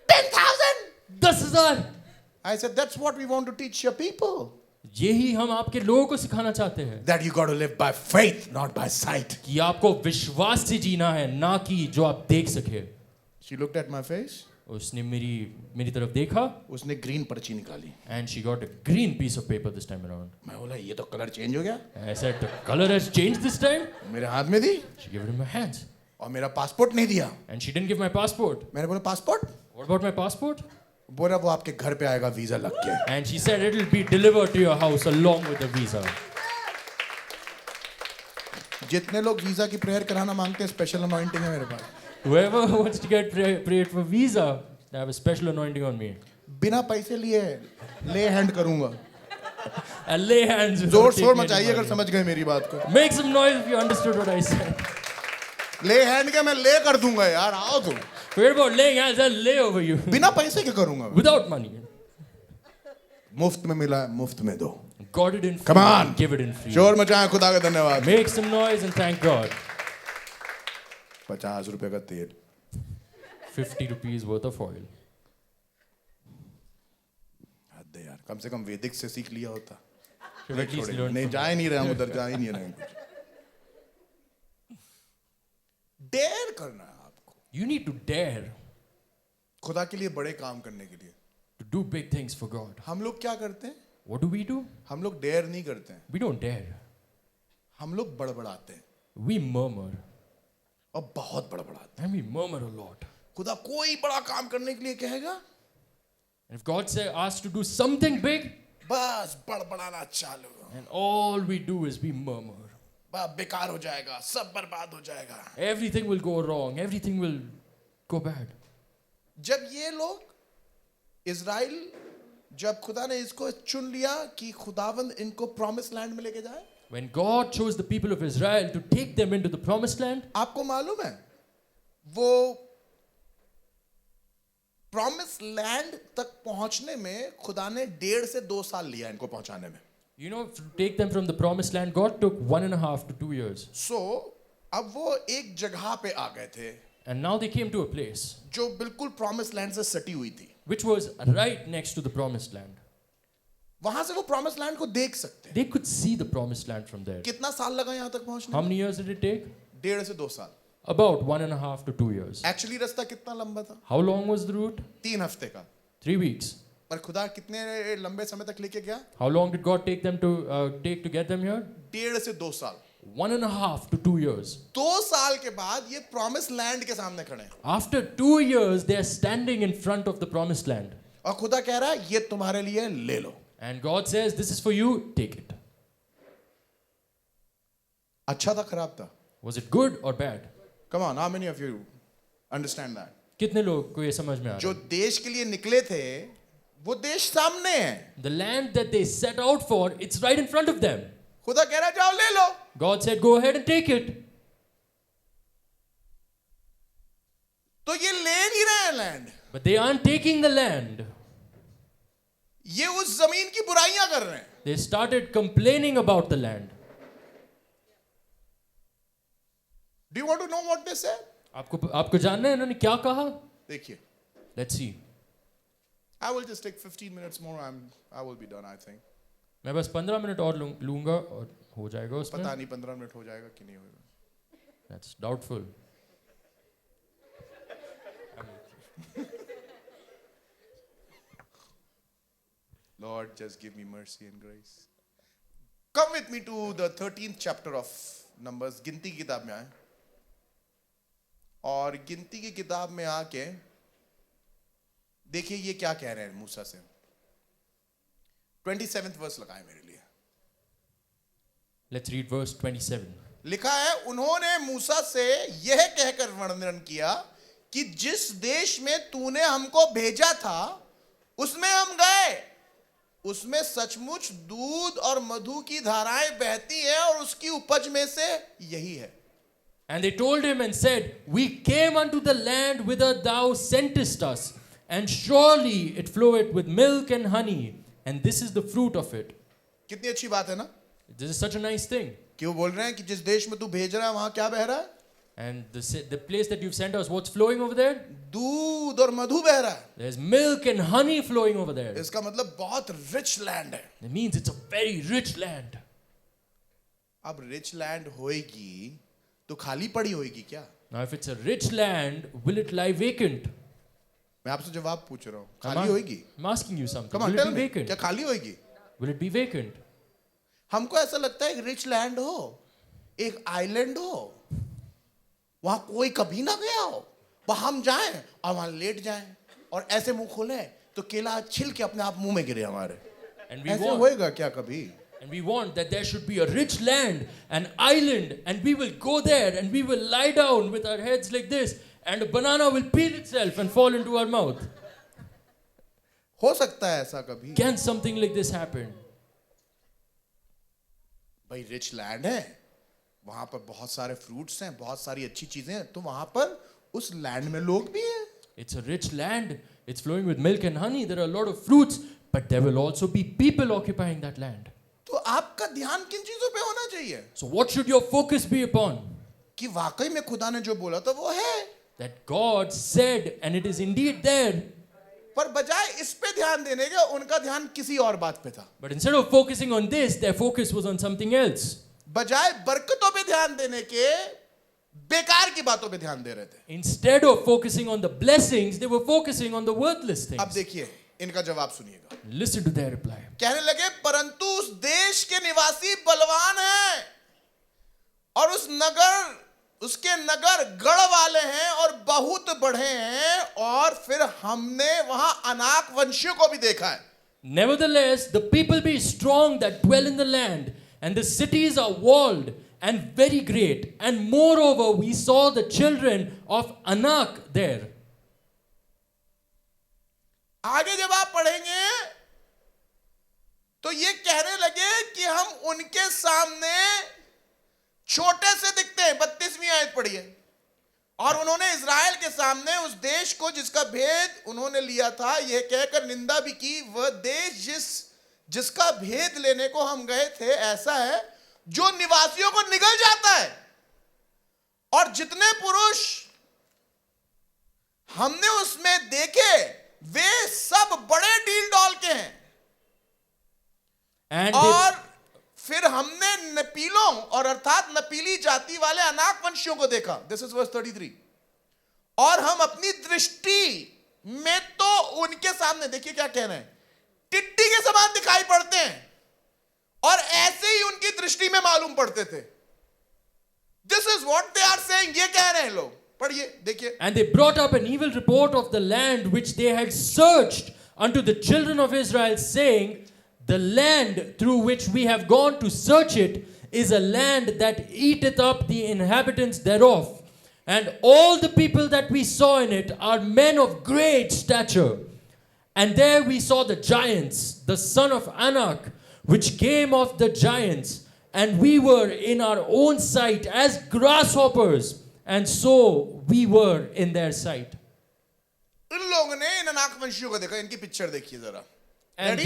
10,000 10,000. I said that's what we want to teach your people यही हम आपके लोगों को सिखाना चाहते हैं that you got to live by faith not by sight कि आपको विश्वास से जीना है, ना कि जो आप देख सके. she looked at my face उसने मेरी तरफ देखा उसने ग्रीन पर्ची निकाली and she got a green piece of paper this time around. मैं बोला ये तो कलर चेंज हो गया I said, the color has changed this time. मेरे हाथ में दी She gave it in my hands. और मेरा पासपोर्ट नहीं दिया And she didn't give my passport. मैंने बोला passport What about my passport? बोला वो आपके घर पे आएगा वीजा लग के And she said it will be delivered to your house along with the visa. जितने लोग वीजा की प्रेयर कराना मांगते हैं स्पेशल अनॉइंटिंग है मेरे पास Whoever wants to get prayed for visa, I have a special anointing on me. बिना पैसे लिए ले हैंड करूंगा And lay hands. without जोर taking शोर any मचाइए अगर money. समझ गए मेरी बात को Make some noise if you understood what I said. ले हैंड के मैं ले कर दूंगा यार आओ तुम Forget about laying hands, I'll lay over you. बिना पैसे के करूंगा Without money. मुफ्त में मिला है मुफ्त में दो got it in free, Come on. and give it in free. शोर मचाएं, खुदा का धन्यवाद। Make some noise and thank God. 50 रुपए का तेल, 50 rupees worth of oil. हद है यार, कम से कम वैदिक से सीख लिया होता। Should at least learn नहीं, from जा ही नहीं रहे हम उधर, जा ही नहीं रहे हम कुछ। डेयर करना है आपको You need to dare खुदा के लिए बड़े काम करने के लिए। to do big things for God. हम लोग क्या करते हैं? What do we do? हम लोग डेयर नहीं करते हैं, We don't dare. हम लोग बड़बड़ाते हैं We murmur. और बहुत बड़बड़ाते And we murmur a lot. हैं। खुदा कोई बड़ा काम करने के लिए कहेगा, And if God say asks to do something big, बस बड़बड़ाना चालू, and all we do is we murmur. बस बेकार हो जाएगा, सब बर्बाद हो जाएगा। Everything will go wrong. Everything will go bad. जब ये लोग इज़राइल, जब खुदा ने इसको चुन लिया कि खुदावंद इनको प्रॉमिस लैंड में लेके जाए, When God chose the people of Israel to take them into the promised land, आपको मालूम है वो प्रॉमिस लैंड तक पहुंचने में खुदा ने 1.5 से 2 साल लिया इनको पहुंचाने में। you know, to take them from the promised land, God took 1.5 to 2 years. सो अब वो एक जगह पे आ गए थे And now they came to a place जो बिल्कुल प्रॉमिस लैंड से सटी हुई थी। which was right next to the promised land. वहां से वो प्रॉमिस लैंड को देख सकते हैं। They could see the promised land from there. कितना साल लगा यहाँ तक पहुंचने How में? many years did it take? 1.5 से 2 साल। About 1.5 to 2 years. एक्चुअली रास्ता कितना लंबा था? How long was the route? 3 हफ्ते का। 3 weeks. पर खुदा कितने लंबे समय तक लेके गया? How long did God take them to get them here? 1.5 से 2 साल। 1.5 to 2 years. 2 साल के बाद ये प्रॉमिस लैंड के सामने खड़े हैं After 2 years, they are standing in front of the promised land. और खुदा कह रहा है ये तुम्हारे लिए ले लो। And God says, this is for you, take it. अच्छा था, खराब था? Was it good or bad? Come on, how many of you understand that? कितने लोग को ये समझ में आ जो रहा है? देश के लिए निकले थे वो देश सामने है। The land that they set out for, it's right in front of them. खुदा कह रहा है जाओ ले लो। God said, go ahead and take it. तो ये ले नहीं रहे हैं land, But they aren't taking the land. ये उस जमीन की बुराइयां कर रहे हैं। They started complaining about the land. Do you want to know what they said? आपको जानना है इन्होंने क्या कहा? देखिए, Let's see. I will just take 15 minutes more. I will be done, I think. मैं बस 15 मिनट और लूंगा और हो जाएगा उसमें. पता नहीं 15 मिनट हो जाएगा कि नहीं होगा। That's doubtful. Lord, just give me mercy and grace. Come with me to the 13th chapter of Numbers. गिनती की किताब में आए और गिनती की किताब में आके देखिए ये क्या कह रहे हैं मूसा से। 27th वर्स लगाए मेरे लिए। Let's read verse 27. लिखा है, उन्होंने मूसा से यह कहकर वर्णन किया कि जिस देश में तूने हमको भेजा था उसमें हम गए, उसमें सचमुच दूध और मधु की धाराएं बहती हैं और उसकी उपज में से यही है। And they told him and said, we came unto the land whither thou sentest us, and surely it floweth with milk and honey, and this is the fruit of it. कितनी अच्छी बात है ना This is such a nice thing. कि वो बोल रहे हैं कि जिस देश में तू भेज रहा है वहां क्या बह रहा है? And the place that you've sent us, what's flowing over there? दूध और मधु बह रहा है। There's milk and honey flowing over there. इसका मतलब बहुत रिच लैंड है। It means it's a very rich land. अब रिच लैंड होएगी तो खाली पड़ी होएगी क्या? Now if it's a rich land, will it lie vacant? मैं आपसे जवाब पूछ रहा हूँ, I'm खाली होएगी? I'm asking you something. Come on, Will tell it be me, vacant? क्या खाली होएगी? Will it be vacant? हमको ऐसा लगता है एक रिच लैंड हो, एक आइलैंड हो, वहां कोई कभी ना गया हो, वहां हम जाएं और वहां लेट जाएं और ऐसे मुंह खोलें तो केला छिल के अपने आप मुंह में गिरे हमारे। And we ऐसे want, होएगा क्या कभी? and we want that there should be a rich land, an island, and we will go there and we will lie down with our heads like this, and a banana will peel itself and fall into our mouth. हो सकता है ऐसा कभी? Can something like this happen? भाई rich land है, वहां पर बहुत सारे फ्रूट्स हैं, बहुत सारी अच्छी चीजें हैं, तो वहां पर उस लैंड में लोग भी हैं। It's a rich land. It's flowing with milk and honey. There are a lot of fruits, but there will also be people occupying that land. तो आपका ध्यान किन चीजों पे होना चाहिए So, what should your focus be upon? कि वाकई में खुदा ने जो बोला था वो है, That God said, and it is indeed there. पर बजाय इस पे ध्यान देने के उनका ध्यान किसी और बात पे था. But instead of focusing on this, their focus was on something else. बजाय बरकतों पे ध्यान देने के बेकार की बातों पे ध्यान दे रहे थे. Instead of focusing on the blessings, they were focusing on the worthless अब things. देखिए इनका जवाब सुनिएगा. Listen to their reply. कहने लगे परंतु उस देश के निवासी बलवान हैं और उसके नगर गढ़ वाले हैं और बहुत बढ़े हैं, और फिर हमने वहां अनाक वंशियों को भी देखा है. Nevertheless, the people be strong that dwell in the land, and the cities are walled and very great. And moreover, we saw the children of Anak there. आगे जब आप पढ़ेंगे तो ये कहने लगे कि हम उनके सामने छोटे से दिखते हैं. 32वीं आयत पढ़िए. और उन्होंने इज़राइल के सामने उस देश को जिसका भेद उन्होंने लिया था यह कहकर निंदा भी की, वह देश जिसका भेद लेने को हम गए थे ऐसा है जो निवासियों को निगल जाता है, और जितने पुरुष हमने उसमें देखे वे सब बड़े डील डॉल के हैं. And और फिर हमने नपीलों और अर्थात नपीली जाति वाले अनाक वंशियों को देखा. This is verse 33. और हम अपनी दृष्टि में तो उनके सामने, देखिए क्या कह रहे हैं, टिट्टी के समान दिखाई पड़ते हैं और ऐसे ही उनकी दृष्टि में मालूम पड़ते थे. This is what they are saying. ये कह रहे हैं लोग. पढ़िए देखिए. And they brought up an evil report of the land which they had searched unto the children of Israel, saying, the land through which we have gone to search it is a land that eateth up the inhabitants thereof. And all the people that we saw in it are men of great stature. And there we saw the giants, the son of Anak, which came of the giants. And we were in our own sight as grasshoppers. And so we were in their sight. इन लोगों ने इन अनाक वंशियों को देखा. इनकी picture देखिए जरा. And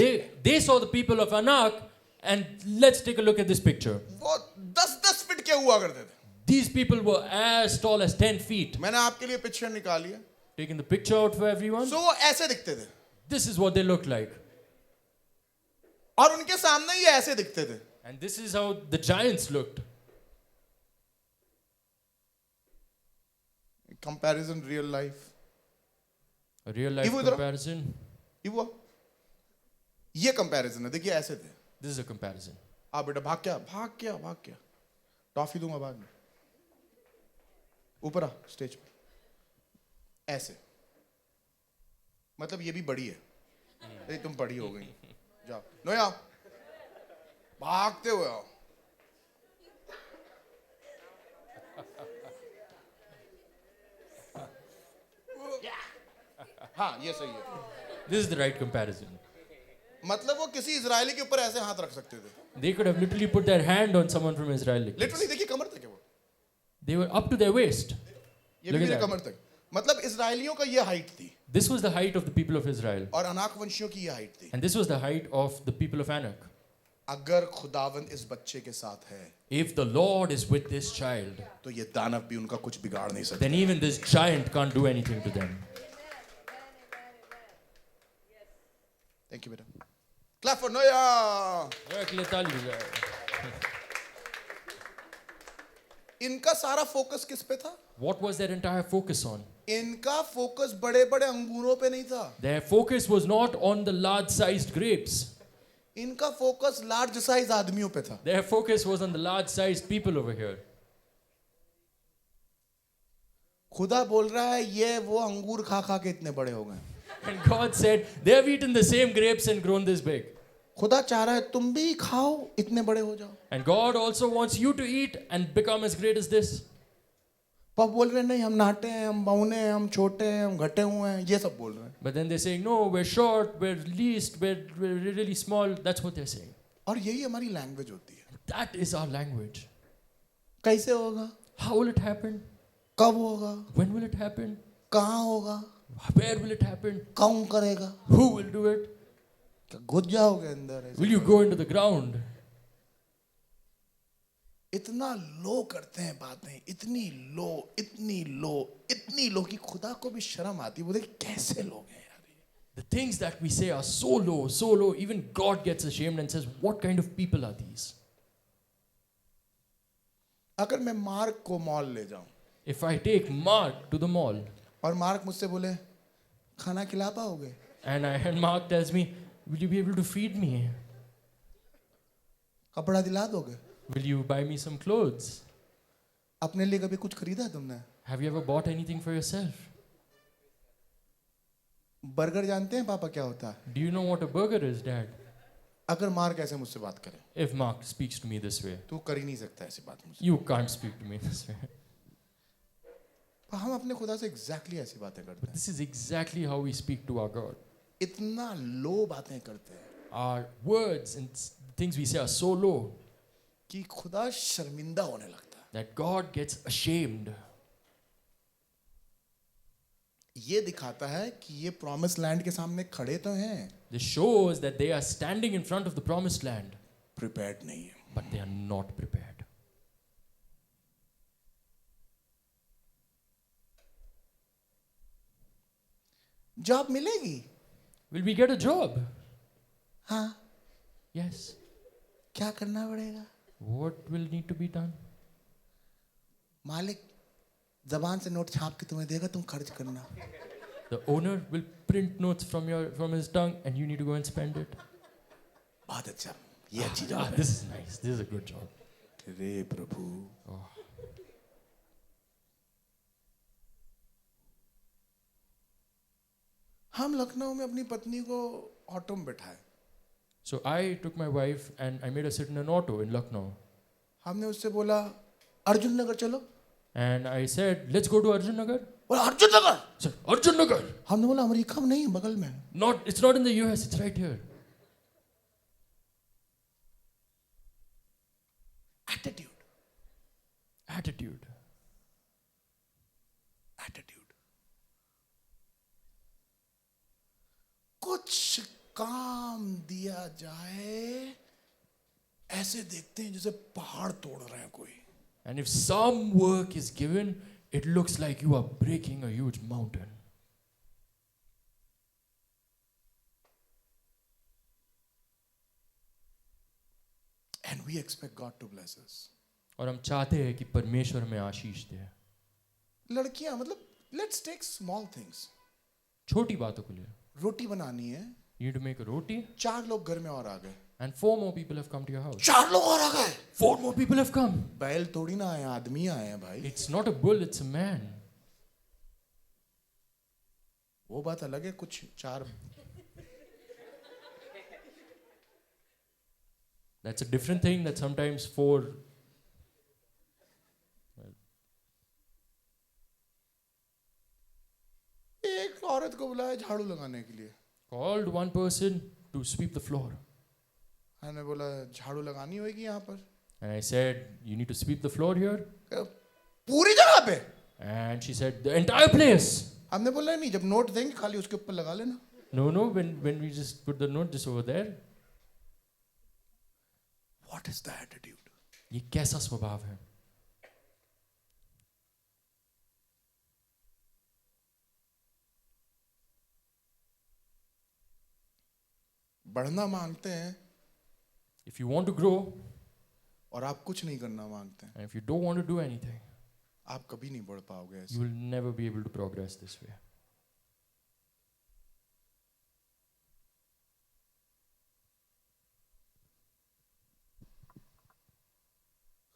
they saw the people of Anak, and let's take a look at this picture. वो 10-10 feet के हुआ करते थे. These people were as tall as 10 feet. मैंने आपके लिए पिक्चर निकाली है. Taking the picture out for everyone. सो वो ऐसे दिखते थे. This is what they looked like. और उनके सामने ये ऐसे दिखते थे. And this is how the giants looked. Comparison real life. A real life इधर- comparison. ये हुआ. ये कंपैरिजन है. देखिए ऐसे थे. This is a comparison. आप बेटा भाग क्या टॉफी दूंगा बाद में. ऊपर आ स्टेज पे. ऐसे. मतलब ये भी बड़ी है. अरे तुम बड़ी हो गई. जाओ नोया भागते हुए आओ. हाँ ये सही है. This is the right comparison. मतलब वो किसी इजरायली के ऊपर ऐसे हाथ रख सकते थे. They could have literally put their hand on someone from Israel. like this. Literally देखिए कमर तक है वो. They were up to their waist. ये Look भी at मेरे that. कमर तक. मतलब इजरायलियों का ये हाइट थी This was the height of the people of Israel. और अनाक वंशियों की ये हाइट थी. And this was the height of the people of Anak. अगर खुदावंद इस बच्चे के साथ है If the Lord is with this child, तो ये दानव भी उनका कुछ बिगाड़ नहीं सकते. then even this giant can't do anything to them. Thank you बेटा. Clap for Noya. इनका सारा फोकस किस पे था? What was their entire focus on? इनका फोकस बड़े बड़े अंगूरों पे नहीं था. Their focus was not on the large sized grapes. इनका फोकस लार्ज साइज आदमियों पे था. Their focus was on the large sized people over here. खुदा बोल रहा है ये वो अंगूर खा खा के इतने बड़े हो गए. And God said, they have eaten the same grapes and grown this big. खुदा चाह रहा है तुम भी खाओ इतने बड़े हो जाओ. And God also wants you to eat and become as great as this. पर बोल रहे नहीं हम नाटे हैं, हम बौने हैं, हम छोटे हैं, हम घटे हुए हैं, ये सब बोल रहे हैं. But then they're saying, no, we're short, we're least, we're really small. That's what they're saying. और यही हमारी लैंग्वेज होती है. That is our language. कैसे होगा? How will it happen? कब होगा? When will it happen? कहाँ होगा? Where will it happen? कौन करेगा? Who will do it? घुस जाओगे अंदर ऐसे. Will you go into the ground? इतना लो करते हैं बातें, इतनी लो कि खुदा को भी शर्म आती, बोले कैसे लोग हैं यार ये। The things that we say are so low, even God gets ashamed and says, what kind of people are these? अगर मैं मार्क को मॉल ले जाऊं If I take Mark to the mall और मार्क मुझसे बोले खाना खिला पाओगे, and Mark tells me, will you be able to feed me? कपड़ा दिला दोगे, Will you buy me some clothes? अपने लिए कभी कुछ खरीदा तुमने? Have you ever bought anything for yourself? Burger जानते हैं पापा क्या होता है? Do you know what a burger is, Dad? अगर मार्क ऐसे मुझसे बात करे, If Mark speaks to me this way, तू कर ही नहीं सकता ऐसी बात मुझसे। you can't speak to me this way. पर हम अपने खुदा से एग्जैक्टली ऐसी बातें करते हैं, This is exactly how we speak to our God. इतना लो बातें करते हैं Our words and things we say are so low कि खुदा शर्मिंदा होने लगता है। that God gets ashamed. ये दिखाता है कि ये प्रॉमिस लैंड के सामने खड़े तो हैं, This shows that they are standing in front of the promised land, prepared नहीं है। but they are not prepared. Job मिलेगी, Will we get a job? हाँ, Yes. क्या करना पड़ेगा? What will need to be done? मालिक जबान से नोट छाप के तुम्हें देगा, तुम खर्च करना। The owner will print notes from his tongue, and you need to go and spend it. बहुत अच्छा, ये अच्छी जॉब है। This is nice. This is a good job. रे प्रभु, Oh. हम लखनऊ में अपनी पत्नी को ऑटो में बैठाए, So I took my wife and I made her sit in an auto in Lucknow. हमने उससे बोला अर्जुन नगर चलो, And I said, let's go to Arjun Nagar. बोला अर्जुन नगर, So, Arjun Nagar. हमने बोला अमेरिका में नहीं, बगल में। It's not in the US, it's right here. Attitude, Attitude. Attitude. कुछ काम दिया जाए, ऐसे देखते हैं जैसे पहाड़ तोड़ रहे हैं कोई। And if some work is given, it looks like you are breaking a huge mountain. And we expect God to bless us. और हम चाहते हैं कि परमेश्वर हमें आशीष दे. लड़कियां मतलब लेट्स टेक स्मॉल थिंग्स, छोटी बातों के लिए. रोटी बनानी है, You need to make a roti, 4 लोग घर में और आ गए, and 4 more people have come to your house. 4 लोग और आ गए। 4 more people have come. बैल थोड़ी ना आए, आदमी आए हैं भाई। It's not a bull, it's a man. वो बात अलग है, कुछ 4 That's a different thing that sometimes 4. एक औरत को बुलाया झाड़ू लगाने के लिए, Called one person to sweep the floor. मैंने बोला झाड़ू लगानी होगी यहाँ पर, And I said, you need to sweep the floor here? पूरी जगह पे। And she said, the entire place. हमने बोला नहीं, जब नोट देंगे खाली उसके ऊपर लगा लेना। No, when we just put the note just over there. What is the attitude? ये कैसा स्वभाव है? बढ़ना मांगते हैं If you want to grow, और आप कुछ नहीं करना मांगते हैं, and if you don't want to do anything, आप कभी नहीं बढ़ पाओगे ऐसे। you will never be able to progress this way.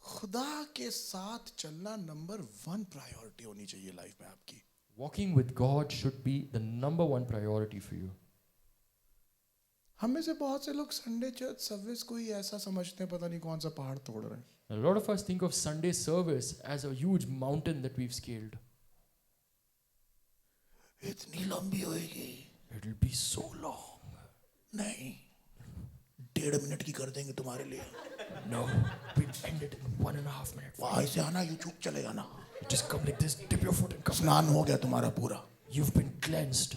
खुदा के साथ चलना नंबर 1 प्रायोरिटी होनी चाहिए लाइफ में आपकी। Walking with God should be the number 1 priority for you. हम में से बहुत से लोग संडे चर्च सर्विस को ही ऐसा समझते हैं, पता नहीं कौन सा पहाड़ तोड़ रहे हैं। A lot of us think of Sunday service as a huge mountain that we've scaled. इतनी लंबी होएगी, It'll be so long. नहीं 1.5 मिनट की कर देंगे तुम्हारे लिए। No, we'll end it in 1.5 minutes. वहां से आना, यू चुप चले जाना, Just come like this, dip your foot and come. स्नान हो गया तुम्हारा पूरा। You've been cleansed.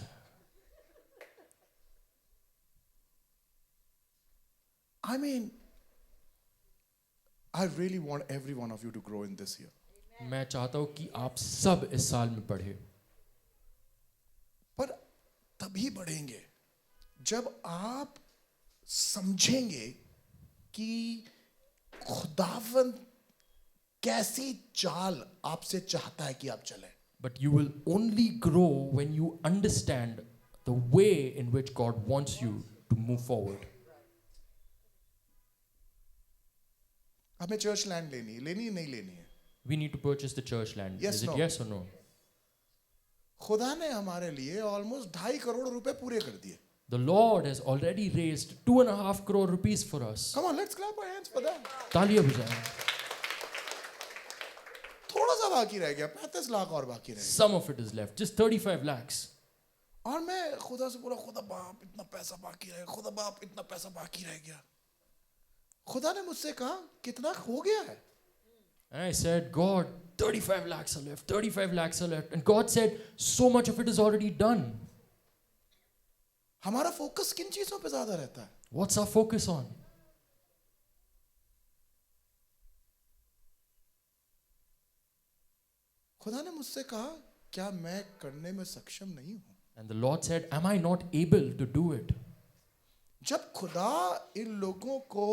I mean, I really want every one of you to grow in this year. मैं चाहता हूं कि आप सब इस साल में पढ़े, पर तभी बढ़ेंगे जब आप समझेंगे कि खुदावंद कैसी चाल आपसे चाहता है कि आप चलें. but you will only grow when you understand the way in which God wants you to move forward. हमें चर्च लैंड लेनी है नहीं लेनी है. We need to purchase the church land. Yes, Is it no? yes or no? खुदा ने हमारे लिए ऑलमोस्ट 2.5 करोड़ रुपए पूरे कर दिए. The Lord has already raised 2.5 crore rupees for us. Come on, let's clap our hands for that. तालियां बजाएं. थोड़ा सा बाकी रह गया, 35 लाख और बाकी रह गया. Some of it is left, just 35 lakhs. और मैं खुदा से बोला, खुदा बाप इतना पैसा बाकी रह गया, खुदा बाप इतना पैसा बाकी रह गया. खुदा ने मुझसे कहा कितना हो गया है. And I said, God, 35 lakhs are left, 35 lakhs are left. And God said, so much of it is already done. हमारा फोकस किन चीजों पे ज्यादा रहता है? What's our focus on? खुदा ने मुझसे कहा क्या मैं करने में सक्षम नहीं हूं? And the Lord said, am I not able to do it? जब खुदा इन लोगों को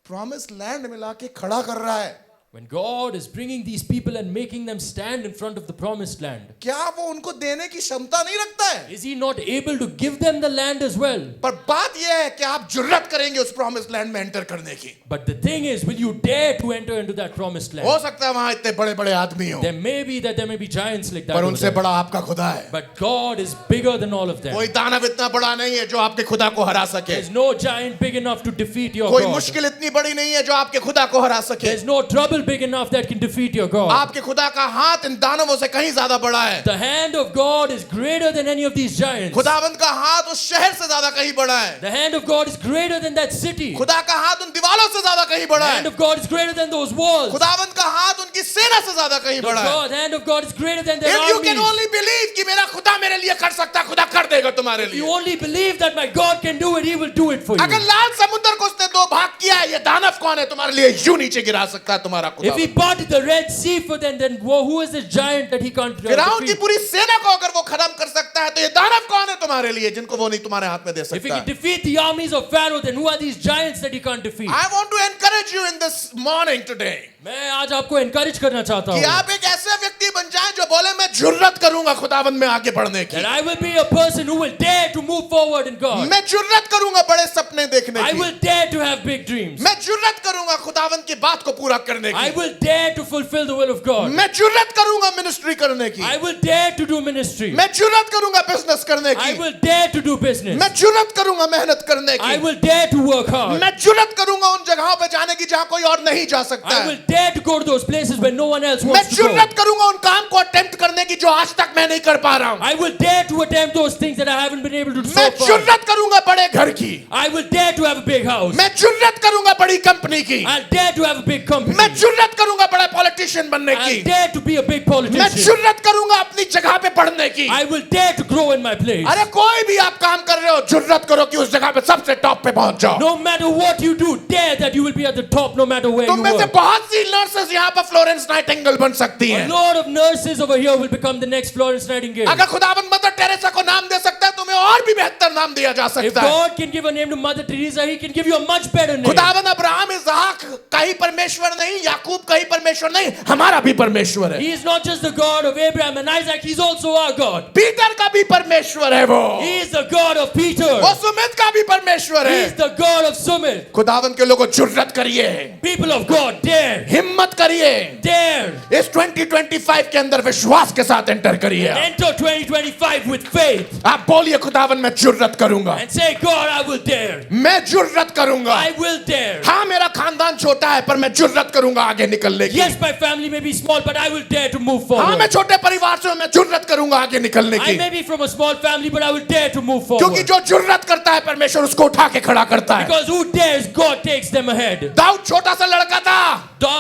प्रॉमिस लैंड में लाके खड़ा कर रहा है, When God is bringing these people and making them stand in front of the promised land, क्या वो उनको देने की क्षमता नहीं रखता है? is He not able to give them the land as well? पर बात यह है कि आप जुर्रत करेंगे उस प्रॉमिस लैंड में एंटर करने की. But the thing is, will you dare to enter into that promised हो land? सकता है वहां इतने बड़े बड़े आदमी हो, There may be that there may be giants like that पर over उनसे there. बड़ा आपका खुदा है. But God is bigger than all of them. कोई दानव इतना बड़ा नहीं है जो आपके खुदा को हरा सके. There's no giant big enough to defeat your कोई God. मुश्किल इतनी बड़ी नहीं है जो आपके खुदा को हरा सके. There's no trouble big enough that can defeat your God. आपके खुदा का हाथ इन दानवों से कहीं ज्यादा बड़ा है. The hand of God is greater than any of these giants. खुदावंद का हाथ उस शहर से ज्यादा कहीं बड़ा है. The hand of God is greater than that city. खुदा का हाथ उन दीवारों से ज्यादा कहीं The बड़ा hand है. of God is greater than those walls. खुदावंद का हाथ उनकी सेना से ज्यादा कहीं The बड़ा है. hand of God is greater than their If you can armies. only believe कि मेरा खुदा मेरे लिए कर सकता है, खुदा कर देगा तुम्हारे If you लिए. only believe that my God can do it, He will do it for अगर you. लाल समुद्र को उसने 2 भाग किया है, ये दानव कौन है तुम्हारे लिए यूं नीचे गिरा सकता है तुम्हारा खुदा. If He parted the Red Sea for them, then who is this giant that He can't फिरौन की defeat? पूरी सेना को अगर वो खत्म कर सकता है तो ये दानव कौन है तुम्हारे लिए जिनको वो नहीं तुम्हारे हाथ में दे If He सकता can है. defeat the armies of Pharaoh, then who are these giants that He can't defeat? I want to encourage you in this morning today मैं आज आपको encourage करना चाहता कि हूँ आप एक ऐसे व्यक्ति बन जाएं जो बोले मैं जुर्रत करूंगा खुदावंद में आगे बढ़ने की. that I will be a person who will dare to move forward in God. मैं जुर्रत करूंगा बड़े सपने देखने I की. will dare to have big dreams. मैं जुर्रत करूंगा खुदावंद की बात को पूरा करने I की. will dare to fulfill the will of God. मैं जुर्रत करूंगा मिनिस्ट्री करने की. I will dare to do ministry. मैं जुर्रत करूंगा बिजनेस करने I की. will dare to do business. मैं जुर्रत करूंगा मेहनत करने I की. will dare to work hard. मैं जुर्रत करूंगा उन जगहों पे जाने की जहां कोई और नहीं जा सकता I है. will dare to go to those places where no one else मैं wants to go. जुर्रत करूंगा उन काम को अटेम्प्ट करने की जो आज तक मैं नहीं कर पा रहा हूं. I will dare to attempt those things that I haven't been able to do मैं so far. जुर्रत करूंगा बड़े घर की. I will dare to have a big house. मैं जुर्रत करूंगा बड़ी कंपनी की. I'll dare to have a big company. मैं जुर्रत करूंगा बड़ा पॉलिटिशियन बनने की. I'll dare to be a big मैं politician. जुर्रत करूंगा अपनी जगह पे पढ़ने की. I will dare to grow in my place. अरे कोई भी आप काम कर रहे हो जुर्रत करो कि उस जगह पे सबसे टॉप पे पहुंच जाओ. No matter what you do, dare that you will be at the top no matter where तुम you में से work. बहुत सी नर्सेस यहाँ पर फ्लोरेंस नाइटिंगेल बन सकती A हैं. lot of nurses over here will become the next Florence Nightingale. अगर खुदावंद मदर टेरेसा को नाम दे सकता है तुम्हें और भी बेहतर नाम दिया जा If सकता है. God can give a name to Mother Teresa, He can give you a much better name. खुदावंद अब्राहम इज़हाक का ही परमेश्वर नहीं, याकूब का ही परमेश्वर नहीं, हमारा भी परमेश्वर है. He is not just the God of Abraham and Isaac, He's also our God. Peter का भी परमेश्वर है वो. He is the God of Peter. वो सुमित का भी परमेश्वर He है. is the God of Sumit. खुदावंद के लोगों जुर्रत करिए, People of God, dare, हिम्मत करिए. dare. इस 2025 के अंदर विश्वास के साथ एंटर करिए. Enter 2025 with faith आप बोलिए खुदावंद मैं जुर्रत करूंगा. and say, God, I will dare. मैं जुर्रत करूंगा. I will dare. हाँ मेरा खानदान छोटा है पर मैं जुर्रत करूंगा आगे निकलने की. Yes, my family may be small, but I will dare to move हाँ मैं forward. छोटे परिवार से हूं, मैं जुर्रत करूंगा आगे निकलने I की. may be from a small family, but I will dare to move क्योंकि forward. जो जुर्रत करता है परमेश्वर उसको उठा के खड़ा करता है. Because who dares, God takes them ahead. Dawood छोटा सा लड़का था,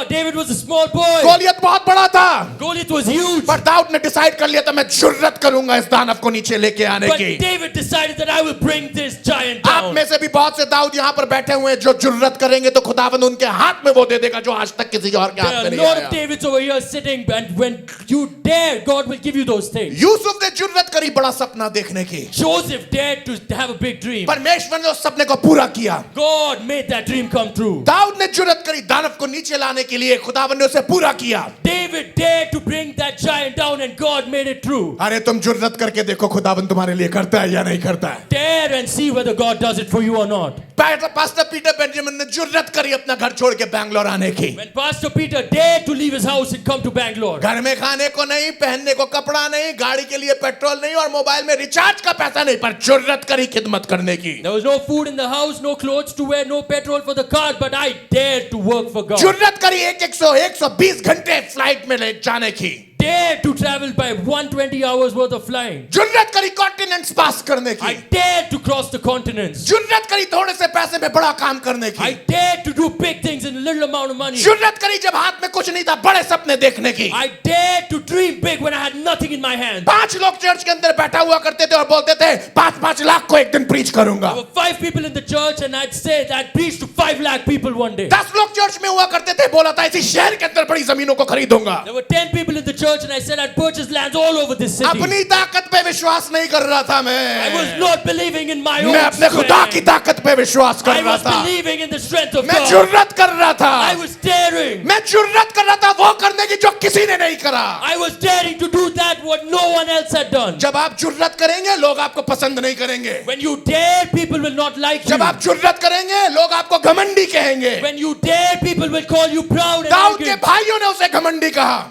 David was a small boy. Goliath बहुत बड़ा था, Goliath was huge. पर दाऊद ने डिसाइड कर लिया था मैं जुर्रत करूंगा इस दानव को नीचे लेके आने But की. David decided that I will bring this giant आप down. में से भी बहुत से दाऊद यहाँ पर बैठे हुए हैं जो जुर्रत करेंगे तो खुदावंद उनके हाथ में वो दे देगा जो आज तक किसी और के There हाथ are में a नहीं lot आया. of Davids over here sitting, and when you dare, God will give you those things. Yusuf ने जुर्रत करी बड़ा सपना देखने की. Joseph dared to have a big dream. परमेश्वर ने उस सपने को पूरा किया. God made that dream come true. Dawood ने जुर्रत करी दानव को नीचे लाने के लिए, खुदावंद ने उसे पूरा किया. David dared to bring that giant down, and God made it true. अरे तुम जुर्रत करके देखो खुदावंद तुम्हारे लिए करता है या नहीं करता है. Dare and see whether God does it for you or not. Pastor Peter Benjamin ने जुर्रत करी अपना घर छोड़ के बैंगलोर आने की. When Pastor Peter dared to leave his house and come to Bangalore, घर में खाने को नहीं, पहनने को कपड़ा नहीं, गाड़ी के लिए पेट्रोल नहीं और मोबाइल में रिचार्ज का पैसा नहीं, पर जुर्रत करी खिदमत करने की. there was no food in the house, no clothes to wear, no petrol for the car, but I dared to work for God. जुर्रत करी 120 घंटे फ्लाइट में ले जाने की. Dared to travel by 120 hours worth of flying. जुर्रत करी continents पास करने I की. dared to cross the continents. जुर्रत करी थोड़े से पैसे में बड़ा काम करने I की. dared to do big things in a little amount of money. जुर्रत करी जब हाथ में कुछ नहीं था बड़े सपने देखने की. I dared to dream big when I had nothing in my hand. 5 लोग चर्च के अंदर बैठा हुआ करते थे और बोलते थे 5-5 लाख को एक दिन प्रीच करूंगा. There were 5 people in the church, and I'd say that I'd preach to 5 lakh people one day. 10 लोग चर्च में हुआ करते थे, बोला था इसी शहर के अंदर बड़ी जमीनों को खरीदूंगा. There were 10 people in the church, and I said I'd purchase lands all over this city. अपनी ताकत पे विश्वास नहीं कर रहा था I was मैं. not believing in my own मैं अपने खुदा की strength. ताकत पे विश्वास कर I रहा was था. believing in the strength of मैं God. जुर्रत कर रहा I था. was daring. मैं जुर्रत कर रहा था वो करने की जो किसी ने नहीं करा. I was daring to do that what no one else had done. जब आप जुर्रत करेंगे लोग आपको पसंद नहीं करेंगे. When you dare, people will not like you. जब आप जुर्रत करेंगे लोग आपको घमंडी कहेंगे. When you dare, people will call you proud and Dawood के arrogant. भाइयों ने उसे घमंडी कहा.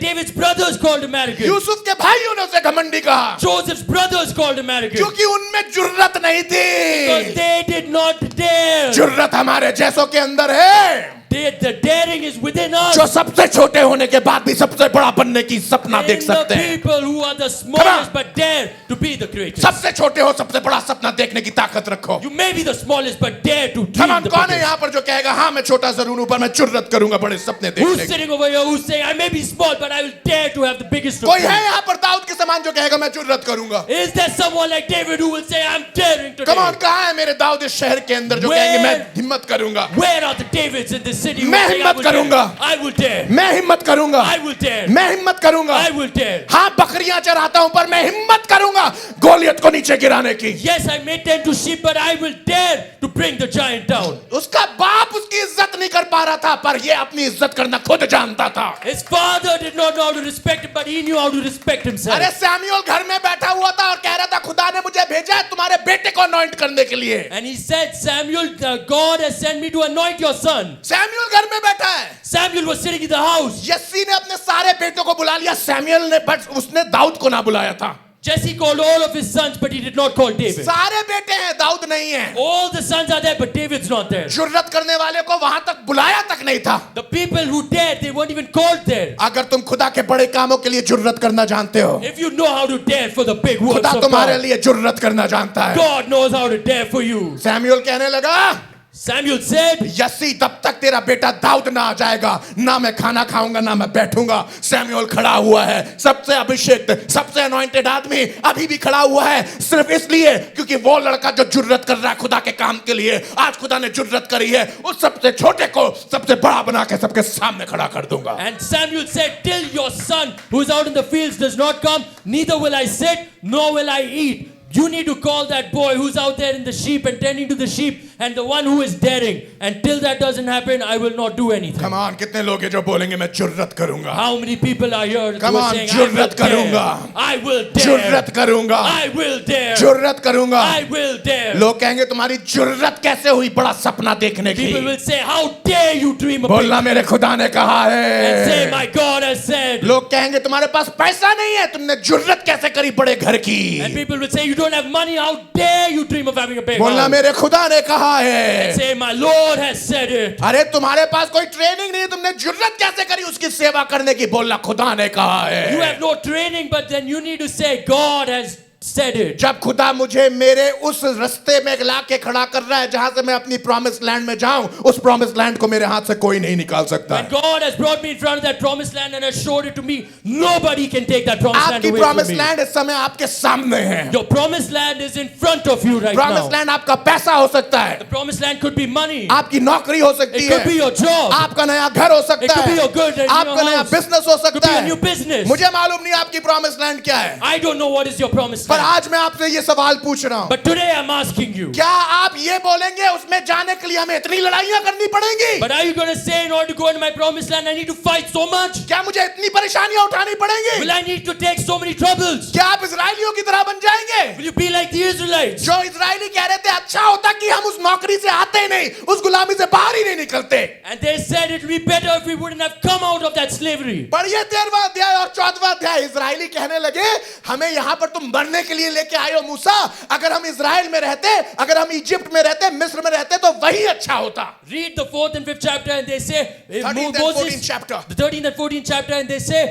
David's brothers called him arrogant. Yusuf के भाइयों ने उसे घमंडी कहा. Joseph's brothers called him arrogant. क्योंकि उनमें जुर्रत नहीं Because थी. they did not dare. जुर्रत हमारे जैसों के अंदर है The daring is within us. जो सबसे छोटे होने के बाद भी सबसे बड़ा बनने की सपना देख In the सकते हैं. people who are the Come on. smallest but dare to be the greatest. सबसे छोटे हो सबसे बड़ा सपना देखने की ताकत रखो. You may be the smallest but dare to Come dream on, the कौन है biggest. यहाँ पर जो कहेगा हाँ मैं छोटा जरूर हूं पर मैं जुर्रत करूंगा बड़े सपने Who's देखने की. sitting over here who's saying, I may be small but I will dare to have the biggest of कोई है dreams? यहाँ पर दाऊद के समान जो कहेगा मैं जुर्रत करूंगा. Is there someone like David who will say, I'm daring today? Come on, कहाँ है मेरे दाऊद इस शहर के अंदर जो Where- कहेंगे मैं हिम्मत करूंगा. Where are the Davids in this city who मैं say, I हिम्मत will करूंगा. dare? I will dare. मैं हिम्मत करूंगा. I will dare. मैं हिम्मत करूंगा. I will dare. हाँ बकरियां चराता हूं पर मैं हिम्मत करूंगा गोलियत को नीचे गिराने की. Yes, I may tend to sheep, but I will dare to bring the giant down. उसका बाप उसकी इज्जत नहीं कर पा रहा था पर ये अपनी इज्जत करना खुद जानता था. His father did not know how to respect him, but he knew how to respect himself. अरे सैमुअल घर में बैठा हुआ था और कह रहा था खुदा ने मुझे भेजा है तुम्हारे बेटे को अनॉइंट करने के लिए. And he said, Samuel, God has sent me to anoint your son. Samuel घर में बैठा है. Samuel was sitting in the house. SC ने अपने सारे बेटों को बुला लिया. सैमुअल ने बस उसने दाऊद को ना बुलाया था. Jesse called all of his sons, but he did not call David. सारे बेटे हैं दाऊद नहीं है. All the sons are there, but David's not there. जुर्रत करने वाले को वहां तक बुलाया तक नहीं था. The people who dared, they weren't even called there. अगर तुम खुदा के बड़े कामों के लिए जुर्रत करना जानते हो, If you know how to dare for the big works खुदा of तुम्हारे God, लिए जुर्रत करना जानता है. God knows how to dare for you. Samuel कहने लगा Samuel said, यस्सी तब तक तेरा बेटा दाऊद ना आ जाएगा ना मैं खाना खाऊंगा ना मैं बैठूंगा. सैमुअल खड़ा हुआ है, सबसे अभिषेक सबसे अनॉइंटेड आदमी अभी भी खड़ा हुआ है सिर्फ इसलिए क्योंकि वो लड़का जो जुर्रत कर रहा है खुदा के काम के लिए, आज खुदा ने जुर्रत करी है उस सबसे छोटे को सबसे बड़ा बना के सबके सामने खड़ा कर दूंगा. and Samuel said, till your son who is out in the fields does not come, neither will I sit, nor will I eat. You need to call that boy who's out there in the sheep and tending to the sheep and the one who is daring. And till that doesn't happen, I will not do anything. Come on, कितने लोग हैं जो बोलेंगे मैं जुर्रत करूंगा. How many people are here Come who are on, saying, I will जुर्रत करूंगा. dare, I will dare, जुर्रत करूंगा. I will dare, जुर्रत करूंगा. I will dare. लोग कहेंगे तुम्हारी जुर्रत कैसे हुई बड़ा सपना देखने की. People will say, how dare you dream a big बोलना मेरे खुदा ने कहा and say, है. my God has said. लोग कहेंगे तुम्हारे पास पैसा नहीं है तुमने जुर्रत कैसे करी बड़े घर की. And people will say, you don't have money, how dare you dream of having a big बोलना house? मेरे खुदा ने कहा है. And say, my Lord has said it. अरे तुम्हारे पास कोई ट्रेनिंग नहीं, तुमने जुर्रत कैसे करी उसकी सेवा करने की. बोलना खुदा ने कहा You है. have no training, but then you need to say, God has said it. जब खुदा मुझे मेरे उस रास्ते में ला के खड़ा कर रहा है जहां से मैं अपनी प्रॉमिस लैंड में जाऊं, उस प्रॉमिस लैंड को मेरे हाथ से कोई नहीं निकाल सकता। When God has brought me in front of that promised land and has showed it to me, nobody can take that promised land आपकी away promise from me. Land इस समय आपके सामने है। Your promised land is in front of you right promise now. Land आपका पैसा हो सकता है, The promised land could be money. आपकी नौकरी हो सकती It could be है, your job. आपका नया घर हो It सकता could be है, your good and आपका your नया house. बिजनेस हो It could सकता be a है। new business. मुझे मालूम नहीं आपकी प्रॉमिस लैंड क्या है, I don't know what is your promised पर land. आज मैं आपसे ये सवाल पूछ रहा हूं, But today I'm asking you. क्या आप ये बोलेंगे उसमें जाने के लिए हमें इतनी लड़ाइयां करनी पड़ेंगी? But are you going to say in order to go into my promised land, I need to fight so much? क्या मुझे इतनी परेशानियां उठानी पड़ेंगी? Will I need to take so many troubles? क्या आप इजराइलियों की तरह बन जाएंगे Will you be like the Israelites? जो इजराइली कह रहे थे अच्छा होता कि हम उस नौकरी से आते ही नहीं, उस गुलामी से बाहर ही नहीं निकलते। And they said it would be better if we wouldn't have come out of that slavery. पढ़िए 13वां अध्याय और 14वां अध्याय। इजराइली कहने लगे हमें यहाँ पर तुम मरने के लिए लेके आए हो मूसा, अगर हम इजराइल में रहते, अगर हम इजिप्ट में रहते, मिस्र में रहते तो वही अच्छा होता। Read the 4th and 5th chapter and they say, 13th and 14th chapter. the 13th and 14th chapter, and they say,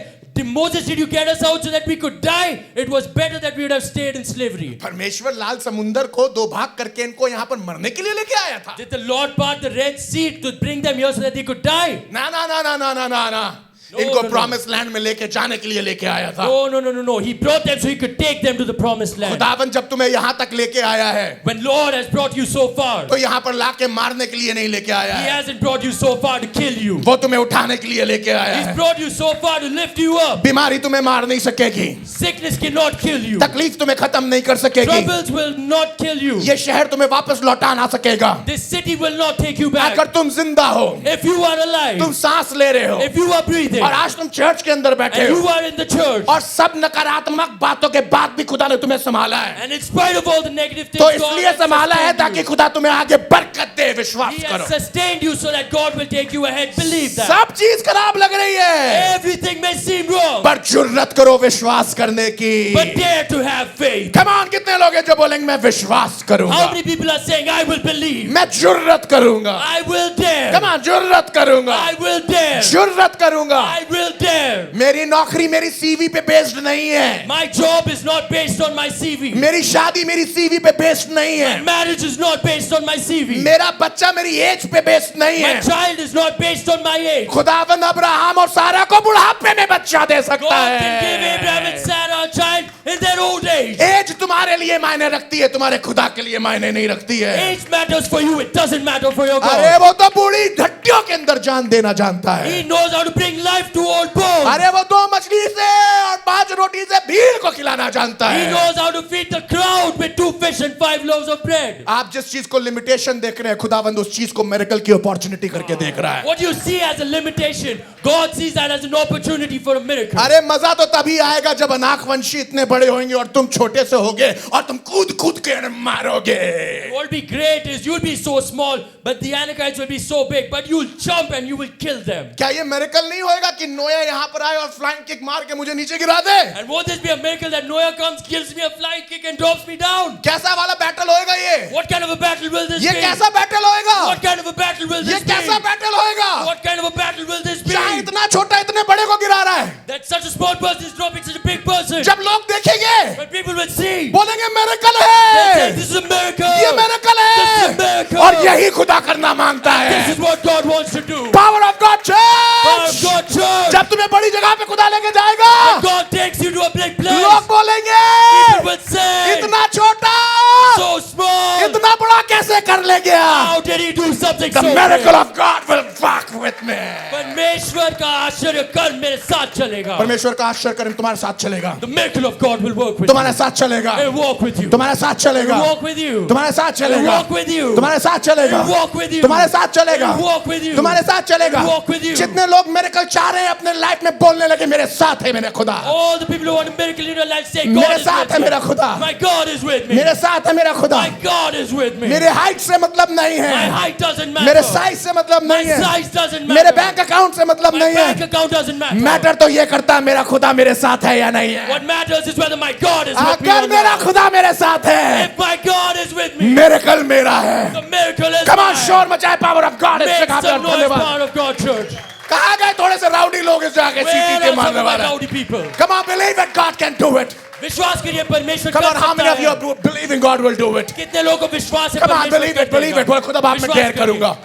Moses, did you get us out so that we could die? It was better that we would have stayed in slavery. परमेश्वर लाल समुंदर को दो भाग करके इनको यहाँ पर मरने के लिए लेके आया था। Did the Lord part the Red Sea to bring them here so that they could die? ना ना ना ना ना ना ना ना, No, इनको no, no. प्रॉमिस लैंड में लेके जाने के लिए लेके आया था। No, no, no, no, no. He brought them so he could take them to the promised land. खुदावन जब तुम्हें यहाँ तक लेके आया है When Lord has brought you so far, तो यहाँ पर लाके मारने के लिए नहीं लेके आया He है, hasn't brought you so far to kill you. वो तुम्हें उठाने के लिए लेके आया He's है। brought you so far to lift you up. बीमारी तुम्हें मार नहीं सकेगी, Sickness cannot kill you. तकलीफ तुम्हें खत्म नहीं कर सकेगी, Troubles will not kill you. ये शहर तुम्हें वापस लौटा ना सकेगा। This city will not take you back. अगर तुम जिंदा हो, If you are alive, तुम सांस ले रहे हो if you are breathing, और आज तुम चर्च के अंदर बैठे and हो you are in the church, और सब नकारात्मक बातों के बाद भी खुदा ने तुम्हें संभाला है, and in spite of all the negative things, तो God इसलिए has संभाला है sustained ताकि you. खुदा तुम्हें आगे बरकत दे। विश्वास He करो। has sustained you so that God will take you ahead. Believe that. सब चीज खराब लग रही है, Everything may seem wrong, पर जुर्रत करो विश्वास करने की। but dare to have faith. Come on, कितने लोग हैं जो बोलेंगे मैं विश्वास How करूंगा, many people are saying, I will believe, मैं जुर्रत करूंगा। I will dare, Come on, जुर्रत करूंगा, I will dare, जुर्रत करूंगा। I will dare. मेरी नौकरी मेरी सीवी पे बेस्ड नहीं है, My job is not based on my CV. मेरी शादी मेरी सीवी पे बेस्ड नहीं My है, marriage is not based on my CV. मेरा बच्चा मेरी एज पे बेस्ड नहीं My है। child is not based on my age. खुदावन अब्राहम और सारा को बुढ़ापे में बच्चा दे सकता God can give Abraham and है। Sarah a child in their old age. Age तुम्हारे लिए मायने रखती है, तुम्हारे खुदा के लिए मायने नहीं रखती है। Age matters for you, it doesn't matter for your अरे God. वो तो बूढ़ी हड्डियों के अंदर जान देना जानता है। He knows how to bring life to old bones. अरे वो 2 मछली से और 5 रोटी से भीड़ को खिलाना जानता He है। knows how to feed the crowd with 2 fish and 5 loaves of bread. आप जिस चीज को लिमिटेशन देख रहे हैं, खुदावंद उस चीज को मिरेकल की अपॉर्चुनिटी करके देख रहा है। What you see as a limitation, God sees that as an opportunity for a miracle. अरे मजा तो तभी आएगा जब अनाकवंशी इतने बड़े होंगे और तुम छोटे से होगे और तुम कूद कूद के मारोगे। What will be great is you'll be so small, but the Anakites will be so big, but you'll jump and you will kill them. क्या ये मिरेकल नहीं होएगा कि नोया यहाँ पर आए और फ्लाइंग किक मार के मुझे नीचे गिरा दे? And won't this be a miracle that Noah comes, gives me a flying kick and drops me down? कैसा वाला बैटल होएगा ये? What kind of a battle will this ये be? कैसा बैटल होएगा? What kind of a battle will ये this be? कैसा battle होएगा? What kind of a battle will this be? जहाँ इतना छोटा इतने बड़े को गिरा रहा है, That such a small person is dropping such a big person. जब लोग देखेंगे But people will see. बोलेंगे मिरेकल They'll say, है, this is a miracle. ये मिरेकल This is a है, miracle. और यही खुदा करना मांगता This है। is what God wants to do. Power of God Power of church. God church. जब तुम्हें बड़ी जगह पे खुदा लेके जाएगा, God takes you to a big place. लोग बोलेंगे People will say, इतना छोटा so small. इतना बड़ा कैसे कर ले गया? How did he do something The so miracle big? of God will walk with me. परमेश्वर का आश्चर्य कर्म मेरे साथ चलेगा. परमेश्वर का आश्चर्य कर्म तुम्हारे साथ चलेगा, The miracle of God will work with you. तुम्हारे साथ चलेगा, It will walk with you. तुम्हारे साथ It चलेगा, will walk with you. तुम्हारे साथ It will चलेगा, walk with you. तुम्हारे साथ चलेगा, It will walk with you. तुम्हारे साथ चलेगा, It will walk with you. तुम्हारे साथ चलेगा। It will walk with you. जितने लोग मिरेकल चाह रहे हैं अपने लाइफ में बोलने लगे मेरे साथ है मेरे खुदा, All the people who want a miracle in your life say, मेरे God is साथ with है me. मेरा खुदा, My God is with me. मेरे साथ है मेरा खुदा। My God is with me. मेरे हाइट से मतलब नहीं My है, height doesn't matter. मेरे साइज से मतलब My नहीं है, size doesn't मेरे matter. बैंक अकाउंट से मतलब My नहीं bank है। account doesn't matter. मैटर तो ये करता है मेरा खुदा मेरे साथ है या नहीं है। What matters is whether my God is with me अगर or मेरा not. खुदा मेरे साथ है, If my God is with me, miracle मेरा है। the miracle is Come on, mine. शोर मचाए, पावर ऑफ गॉड इस Make जगह पे some noise, धन्यवाद। power of God church. कहाँ गए थोड़े से राउडी लोग? लोग इस जाके Where सीटी are के some मारने of my वाले? rowdy people? Come on, believe it. God can do it. विश्वास करिए परमेश्वर Come on, कर how many सकता of you है। are believing God will do it? कितने लोगों को विश्वास है Come on, परमेश्वर believe कर it, believe देगा? it. बोल खुदा बाप मैं विश्वास डेयर करिए। करूंगा।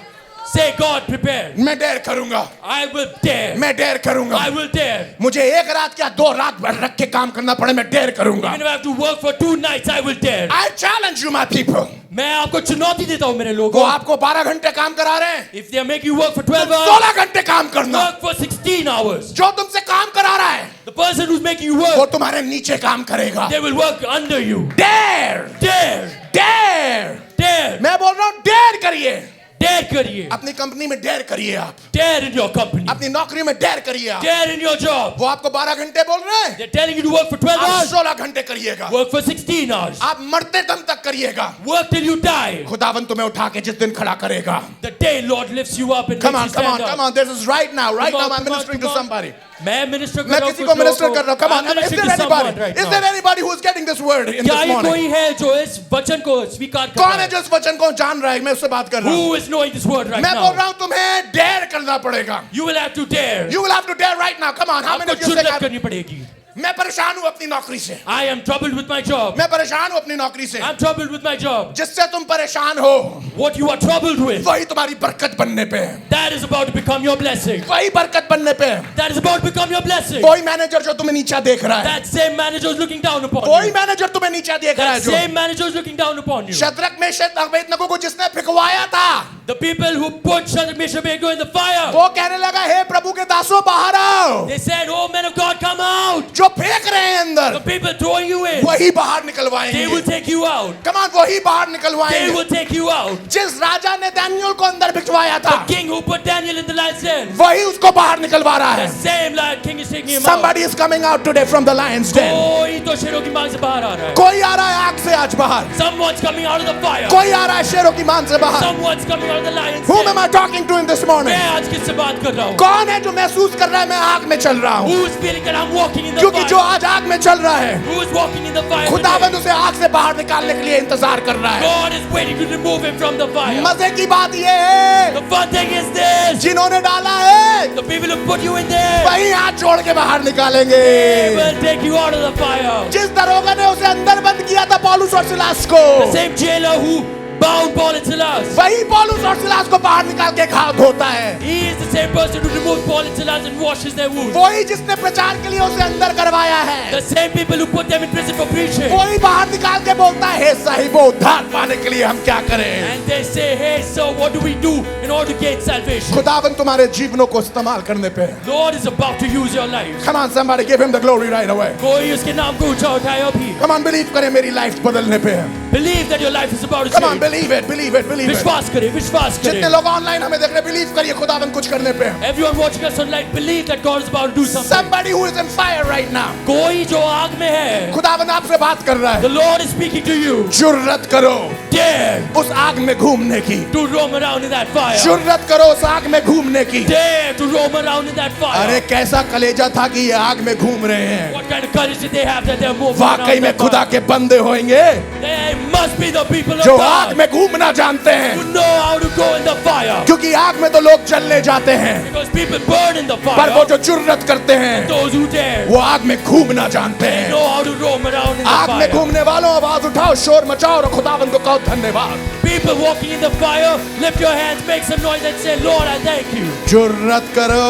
Say God prepare. मैं डेयर करूंगा। I will dare. मैं डेयर करूंगा। I will dare. मुझे एक रात क्या 2 रात भर रख के काम करना पड़े मैं डेयर करूंगा। Even if I have to work for 2 nights, I will dare. I challenge you, my people. मैं आपको चुनौती देता हूँ मेरे वो लोगों। आपको 12 घंटे काम करा रहे हैं, If they make you work for 12 hours, 16 घंटे काम करना। work for 16 hours. जो तुमसे काम करा रहा है The person who's making you वो work, तुम्हारे नीचे काम करेगा। they will work under you. Dare Dare. Dare Dare. मैं बोल रहा हूँ डेयर करिए। Dare करिए. अपनी कंपनी में डेयर करिए आप। Dare in your company. अपनी नौकरी में डेयर करिए आप। Dare in your job. वो आपको 12 घंटे बोल रहे हैं, They're telling you to work for 12 आप hours. 16 घंटे करिएगा। Work for 16 hours. आप मरते दम तक करिएगा। Work till you die. खुदावन तुम्हें उठा के जिस दिन खड़ा करेगा। The day Lord lifts you up and Come makes on, you come on, stand come up. on. This is right now. Right Come now on, I'm come on, ministering come to on. somebody. मैं minister कर मैं रहा हूँ किसी कुछ को minister लोगों कर रहा हूँ। Come on. I'm Is ministering there to someone anybody? right Is now. there anybody who is getting this word in क्या this ये morning? कोई है जो इस वचन को स्वीकार कर कौन रहा है है? जो इस वचन को जान रहा है? मैं उससे बात कर रहा हूँ। Who is knowing this word right मैं बोल रहा now? हूँ तुम्हें डेयर करना पड़ेगा। You will have to dare. You will have to dare right now. Come on. How many आपको of you say जुर्रत God? करनी पड़ेगी. मैं परेशान हूँ अपनी नौकरी से। I am troubled with my job. मैं परेशान हूँ अपनी नौकरी से। I'm troubled with my job. जिससे तुम परेशान हो What you are troubled with, वही तुम्हारी बरकत बनने पे है। that is about to become your blessing. वही बरकत बनने पे है। That is about to become your blessing. कोई मैनेजर जो तुम्हें नीचा देख रहा है, That same manager is looking down upon कोई you. मैनेजर तुम्हें नीचा देख रहा है That जो same manager is looking down upon you. Shadrach Meshach Abednego को जिसने फिकवाया था, The people who put Shadrach, Meshach, and Abednego in the fire, वो कहने लगा हे प्रभु के दासों बाहर आओ। they said, "Oh men of God, come out." जो फेंक रहे हैं The अंदर people throwing you in, वही बाहर they निकलवाएंगे। will take you out. कमान वही बाहर They निकलवाएंगे। will take you out. जिस राजा ने दानियल को अंदर भिजवाया था The king who put Daniel in the lion's den, वही उसको बाहर निकलवा रहा the है। same lion king is taking him out. Somebody is coming out today from the lion's den. कोई तो शेरों की मांग से बाहर आ रहा है. कोई आ रहा है आग से आज बाहर। Someone's coming out of the fire. कोई आ रहा है शेरों की मान से बाहर। Someone's coming out of the lion's Whom den. am I talking to in this morning? मैं आज किससे बात कर रहा हूँ? कौन है जो महसूस कर रहा है मैं आग में चल रहा हूँ? Who is feeling that I'm walking in the क्योंकि जो fire? आज आग में चल रहा है Who is walking in the fire खुदाबंद today? उसे आग से बाहर निकालने के लिए इंतजार कर रहा है। God is waiting to remove him from the fire. मजे की बात ये है The fun thing is this: जिन्होंने डाला है the people who put you in there, वही हाथ जोड़ के बाहर निकालेंगे। they will take you out of the fire. जिस दरोगा ने उसे अंदर बंद किया था पौलुस और सिलास को, The same jailer who bound Paul and Silas, वही पौलुस और सिलास को बाहर निकाल के घाव धोता है। he is the same person who removed Paul and Silas and washes their wounds. वही जिसने प्रचार के लिए उसे अंदर करवाया है, The same people who put them in prison for preaching. वही बाहर निकाल के बोलता है हे साहिबो उद्धार पाने के लिए हम क्या करें। And they say, "Hey, so what do we do in order to gain salvation?" खुदाबंद तुम्हारे जीवनों को इस्तेमाल करने पे। Lord is about to use your life. Come on somebody give him the glory right away। कोई उसके नाम को ऊंचा उठाए अभी. Come on believe करें मेरी लाइफ बदलने पे। Believe that your life is about to Come on change. believe it believe it believe it। विश्वास करें, विश्वास जितने करें. लोग ऑनलाइन हमें देख रहे बिलीव करिए खुदाबंद कुछ करने पे। Everyone watching us online, believe that God is about to do something. Somebody who is in fire right now, कोई जो आग में है, खुदाबंद आपसे बात कर रहा the है। Lord is speaking to you. जुर्रत करो Dare उस आग में घूमने की। to roam around in that fire. जुर्रत करो उस आग में घूमने की। Dare to roam around in that अरे fire. कैसा कलेजा था कि ये आग में घूम रहे हैं। What kind of courage did they have that they're moving around वाकई in में that खुदा fire? के बंदे होंगे They must be the people of जो आग God में घूमना जानते हैं, who know how to go in the fire. क्योंकि आग में तो लोग जलने जाते हैं Because people burn in the पर वो fire. जो जुर्रत करते हैं Those who dare वो आग में घूमना जानते हैं। know how to roam around in the आग में fire. घूमने वालों आवाज उठाओ शोर मचाओ और खुदाबंद को कहो धन्यवाद। People walking in the fire, lift your hands, make some noise and say, "Lord, I thank you." जुर्रत करो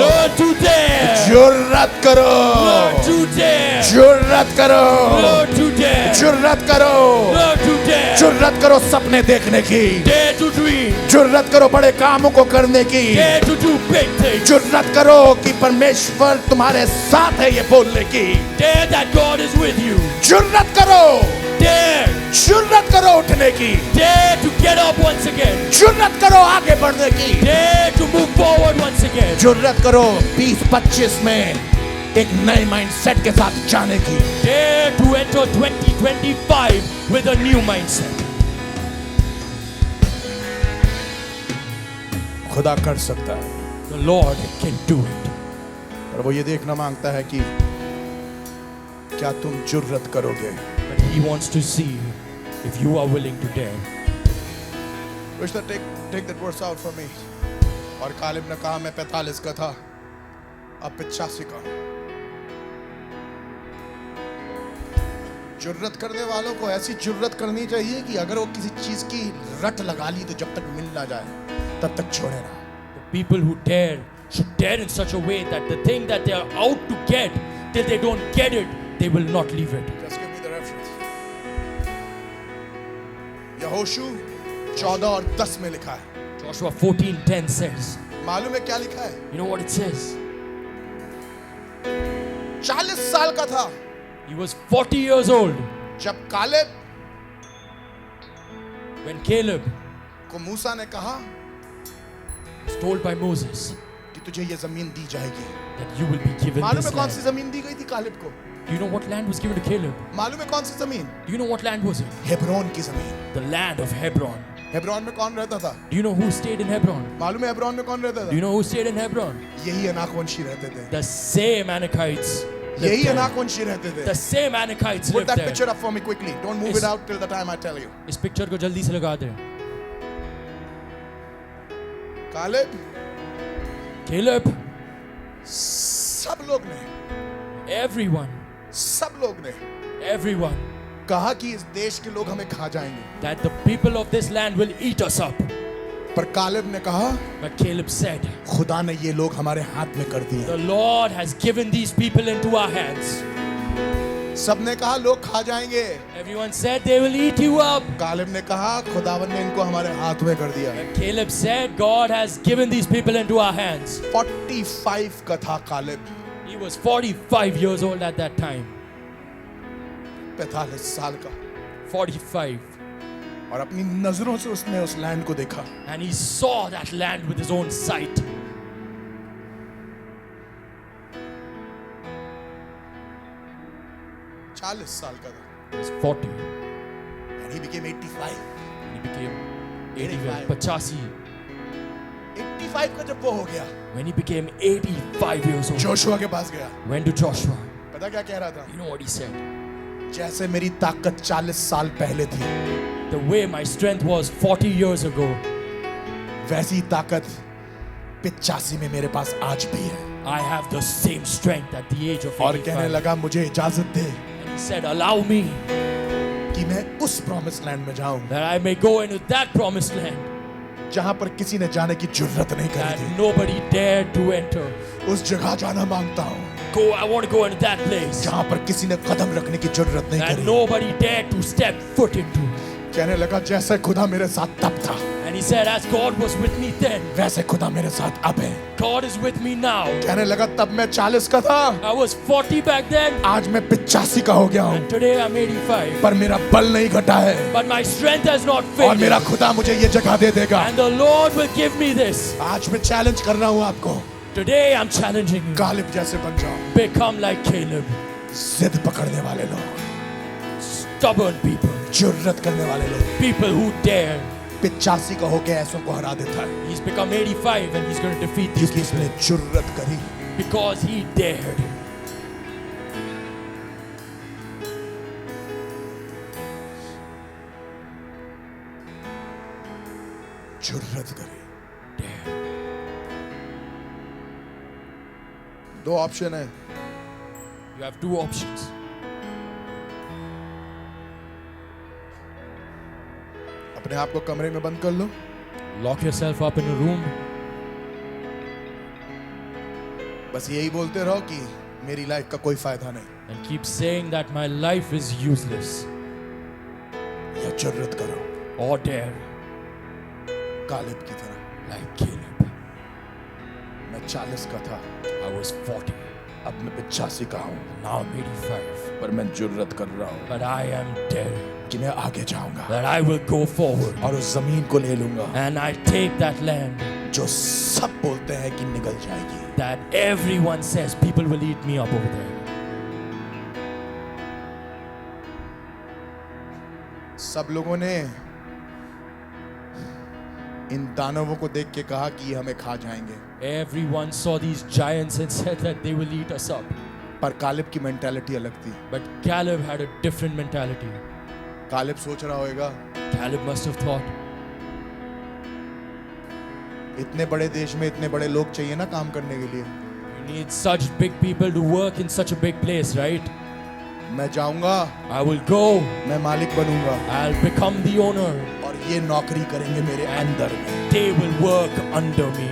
Lord, to dare. जुर्रत करो Lord, to dare. जुर्रत करो Lord, to dare. जुर्रत करो Lord, to dare. जुर्रत करो सपने देखने की। Dare to dream. जुर्रत करो बड़े कामों को करने की। Dare to do big things. जुर्रत करो कि परमेश्वर तुम्हारे साथ है ये बोलने की। Dare that God is with you. जुर्रत करो Dare. जुर्रत करो उठने की। Dare to get up once again. जुर्रत करो आगे बढ़ने की। Dare to move forward once again. जुर्रत करो 2025 में एक नए माइंडसेट के साथ जाने की। Dare to enter 2025 with a new mindset. खुदा कर सकता है The Lord can do it. पर वो ये देखना मांगता है कि क्या तुम जुर्रत करोगे। But He wants to see if you are willing to dare. Vishnu, take that verse out for me। और कालिब ने कहा मैं 45 का था अब 85 का हूं। जुर्रत करने वालों को ऐसी जुर्रत करनी चाहिए कि अगर वो किसी चीज की रट लगा ली तो जब तक मिल ना जाए तब तक छोड़े ना। The people who dare should dare in such a way that the thing that they are out to get, till they don't get it, they will not leave it. Just give me the reference. यहोशू 14 और 10 में लिखा है। Joshua 14:10 says, मालूम है क्या लिखा है? you know what it says? 40 साल का था He was 40 years old जब कालेब when Caleb को मूसा ने कहा was told by Moses कि तुझे ये जमीन दी जाएगी। that you will be given मालूम this है कौन सी land. जमीन दी गई थी कालेब को? Do you know what land was given to Caleb? मालूम है कौन सी जमीन? Do you know what land was it? Hebron की जमीन। The land of Hebron. Hebron में कौन रहता था? Do you know who stayed in Hebron? मालूम है हेब्रोन में कौन रहता Do था? you know who stayed in Hebron? यही अनाकवंशी रहते थे। The same Anakites lived यही there. अनाकवंशी रहते थे। The same Anakites Put lived that there. picture up for me quickly. Don't move Is- it out till the time I tell you. इस picture को जल्दी से लगा दे. कालेब Caleb, सब लोग ने everyone, कहा कि इस देश के लोग हमें खा जाएंगे, that the people of this land will eat us up. पर कालेब ने कहा But Caleb said, खुदा ने ये लोग हमारे हाथ में कर दिए। the Lord has given these people into our hands. सबने कहा लोग खा जाएंगे, Everyone said they will eat you up. Caleb ने कहा खुदावन ने इनको हमारे हाथ में कर दिया। But Caleb said, God has given these people into our hands. 45 का था Caleb, He was 45 years old at that time. 45 साल का, 45. और अपनी नजरों से उसने उस लैंड को देखा। And he saw that land with his own sight. चालीस साल का था। He was 40. And he became 85. And he became 85. 85. 85 का जब वो हो गया, When he became 85 years old, Joshua के पास गया। went to Joshua. पता क्या कह रहा था? You know what he said? जैसे मेरी ताकत 40 साल पहले थी, The way my strength was 40 years ago, वैसी ताकत 85 में मेरे पास आज भी है। I have the same strength at the age of और कहने 85. लगा मुझे इजाजत दे And he said, allow me कि मैं उस प्रॉमिस लैंड में जाऊं that I may go into that promised land जहां पर किसी ने जाने की जरूरत नहीं करी that थी। nobody dared to enter. उस जगह जाना मांगता हूं I want to go into that place जहां पर किसी ने कदम रखने की जरूरत नहीं that करी। nobody dared to step foot into. कहने लगा जैसे खुदा मेरे साथ तब था, And he said, as God was with me then, वैसे खुदा मेरे साथ अब है। God is with me now. कहने लगा तब मैं 40 का था, I was 40 back then, आज मैं 85 का हो गया हूं, and today I'm 85. पर मेरा बल नहीं घटा है But my strength has not और failed. मेरा खुदा मुझे ये जगह दे देगा। And the Lord will give me this. आज मैं चैलेंज कर रहा हूं आपको, Today I'm challenging you. कालिब जैसे बन जाओ। Become like Caleb. जिद पकड़ने वाले लोग, Stubborn people. जुर्रत करने वाले लोग, People who dare. 85 का होके ऐसों को हरा देता है He's become 85 and he's going to defeat these क्योंकि इसने जुर्रत करी। because he dared. जुर्रत करी। Dared. दो ऑप्शन है, You have two options. अपने आप को कमरे में बंद कर लो, Lock yourself up in a room बस यही बोलते रहो कि मेरी लाइफ का कोई फायदा नहीं, and keep saying that my life is useless. या जुर्रत करो Or dare कालिब की तरह। like Caleb. मैं 40 का था, I was 40. अब मैं 85 का हूँ, Now I'm 85. पर मैं जुर्रत कर रहा हूँ But I am daring कि मैं आगे जाऊंगा that I will go forward और उस जमीन को ले लूंगा and I take that land जो सब बोलते हैं कि निकल जाएगी। that everyone says people will eat me up over there. सब लोगों ने इन दानवों को देख के कहा कि ये हमें खा जाएंगे, Everyone saw these giants and said that they will eat us up. पर कालिब की मेंटालिटी अलग थी। But Caleb had a different mentality. कालिब सोच रहा होगा Caleb must have thought, इतने बड़े देश में इतने बड़े लोग चाहिए ना काम करने के लिए, you needs such big people to work in such a big place, right? मैं जाऊंगा, I will go, मैं मालिक बनूंगा I'll become the owner, और ये नौकरी करेंगे मेरे अंदर में. they will work under me.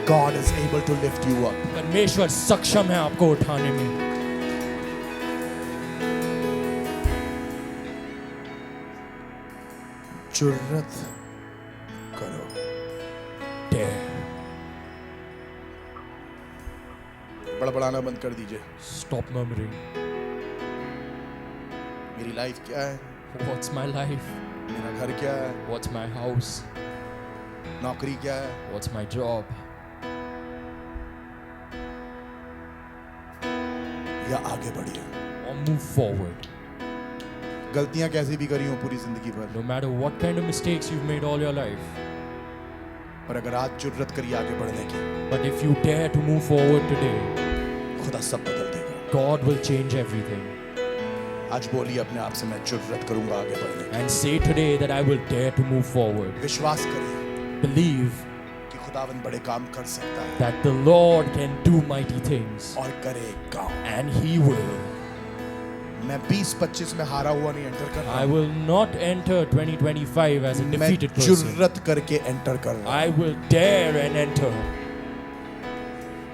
God is able to lift you up. परमेश्वर सक्षम है आपको उठाने में. जुर्रत करो. Dare. बड़बड़ाना बंद कर दीजिए. Stop murmuring. मेरी लाइफ क्या है, What's my life? मेरा घर क्या है, What's my house? नौकरी क्या है, What's my job? या आगे बढ़िए. Or move forward. गलतियां कैसी भी करी हो पूरी जिंदगी भर, No matter what kind of mistakes you've made all your life. पर अगर आज जुर्रत करी आगे बढ़ने की, But if you dare to move forward today, खुदा सब बदल देगा. God will change everything. आज बोलिए अपने आप से, मैं जुर्रत करूंगा आगे बढ़ने की. And say today that I will dare to move forward. विश्वास करिए Believe कि खुदावन बड़े काम कर सकता है that the Lord can do mighty things. और करेगा. And He will. मैं 20-25 में हारा हुआ नहीं एंटर कर रहा I will not enter 2025 as a मैं defeated person. जुर्रत करके एंटर कर रहा I will dare and enter. हूं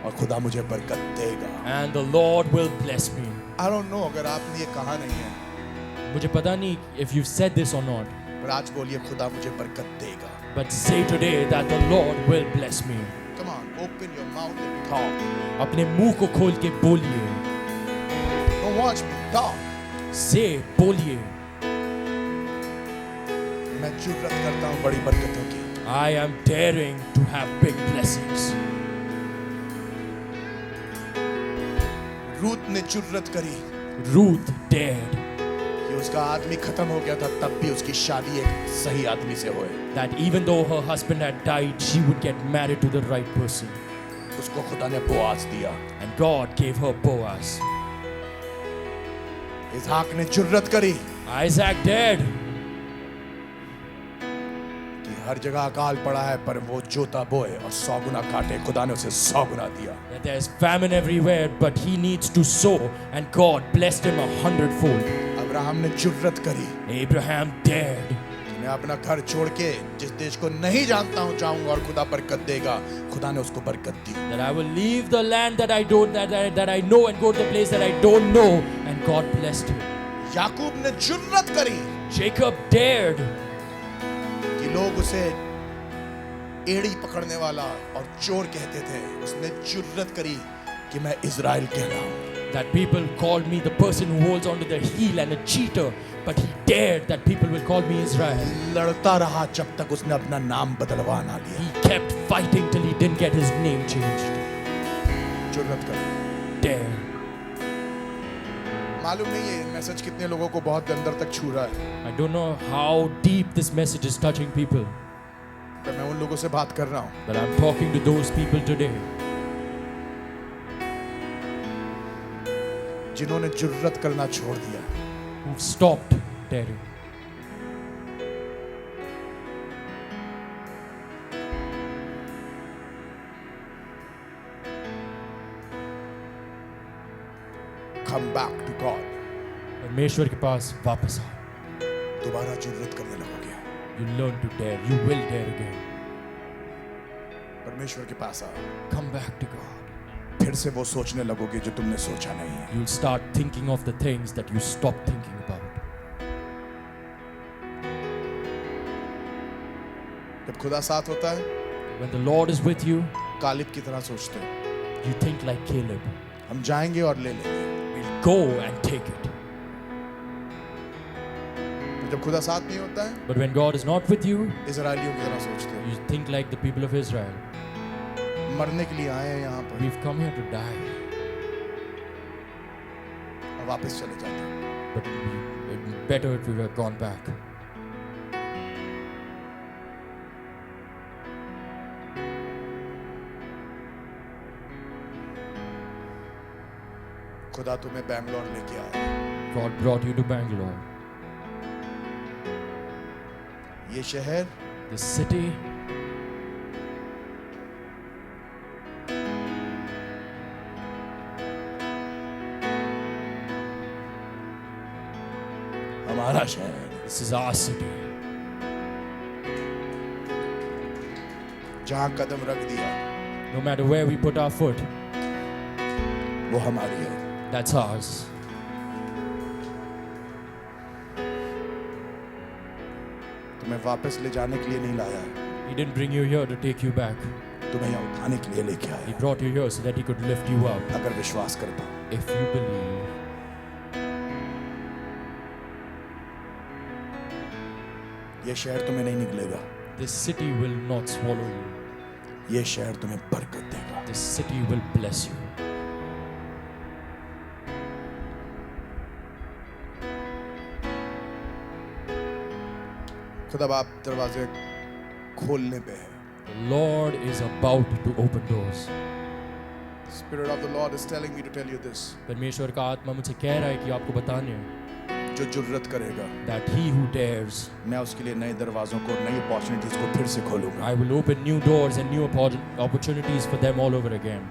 और खुदा मुझे बरकत देगा. And the Lord will bless me. I don't know अगर आपने ये कहा नहीं है, मुझे पता नहीं if you've said this or not. पर आज बोलिए खुदा मुझे बरकत देगा. But say today that the Lord will bless me. Come on, open your mouth and talk. अपने मुंह को खोल के बोलिए. Don't watch me, talk. Say, बोलिए. मैं जुर्रत करता हूँ बड़ी बरकतों की. I am daring to have big blessings. Ruth ने जुर्रत करी Ruth dared कि उसका आदमी खत्म हो गया था, तब भी उसकी शादी एक सही आदमी से होए. that even though her husband had died, she would get married to the right person. उसको खुदा ने बोआज दिया. And God gave her Boaz. इसहाक ने जुर्रत करी Isaac dared कि हर जगह अकाल पड़ा है, पर वो जोता बोए और 100 गुना काटे. खुदा ने उसे 100 गुना दिया. that there's famine everywhere, but he needs to sow, and God blessed him 100-fold. Abraham ने जुर्रत करी Abraham dared कि मैं अपना घर छोड़ के जिस देश को नहीं जानता हूँ जाऊंगा और खुदा बरकत देगा. खुदा ने उसको बरकत दी. that I will leave the land that I don't that I know and go to the place that I don't know, and God blessed him. याकूब ने जुर्रत करी Jacob dared कि लोग उसे एड़ी पकड़ने वाला और चोर कहते थे. उसने जुर्रत करी कि मैं Israel कहलाऊं. that people called me the person who holds onto the heel and a cheater, but he dared that people will call me Israel. लड़ता रहा जब तक उसने अपना नाम बदलवा ना लिया. He kept fighting till he didn't get his name changed. जुर्रत करी. Dare. मालूम नहीं ये मैसेज कितने लोगों को बहुत अंदर तक छू रहा है, I don't know how deep this message is touching people, पर मैं उन लोगों से बात कर रहा हूँ but I'm talking to those people today जिन्होंने जुर्रत करना छोड़ दिया. who've stopped daring. Come back to God. परमेश्वर के पास वापस आओ. दोबारा जुर्रत करने लगोगे. You learn to dare. You will dare again. परमेश्वर के पास आओ. Come back to God. फिर से वो सोचने लगोगे जो तुमने सोचा नहीं है. You'll start thinking of the things that you stopped thinking about. जब खुदा साथ होता है, When the Lord is with you, कालिब की तरह सोचते हैं. you think like Caleb. हम जाएंगे और ले लेंगे. We'll go and take it. जब खुदा साथ नहीं होता है, But when God is not with you, इजराइलियों की तरह सोचते हैं. you think like the people of Israel. मरने के लिए आए हैं यहाँ पर We've come here to die, और वापस चले जाते हैं. but it'd be better if we were gone back. खुदा तुम्हें बैंगलोर लेके आया. God brought you to Bangalore. ये शहर This city शहर, This is our city. जहां कदम रख दिया No matter where we put our foot, वो हमारी है. that's ours. तुम्हें वापस ले जाने के लिए नहीं लाया, He didn't bring you here to take you back. तुम्हें यहाँ उठाने के लिए लेके He आया. brought you here so that He could lift you up. अगर विश्वास करता, If you believe, ये शहर तुम्हें नहीं निकलेगा, this city will not swallow you. ये शहर तुम्हें बरकत देगा. This city will bless you. खुदा बाप दरवाजे खोलने पे है. The Lord is about to open doors. Spirit of the Lord is telling me to tell you this. परमेश्वर का आत्मा मुझे कह रहा है कि आपको बताने जो जुर्रत करेगा, that he who dares, मैं उसके लिए नए दरवाजों को, नई अपॉर्चुनिटीज को फिर से खोलूंगा. I will open new doors and new opportunities for them all over again.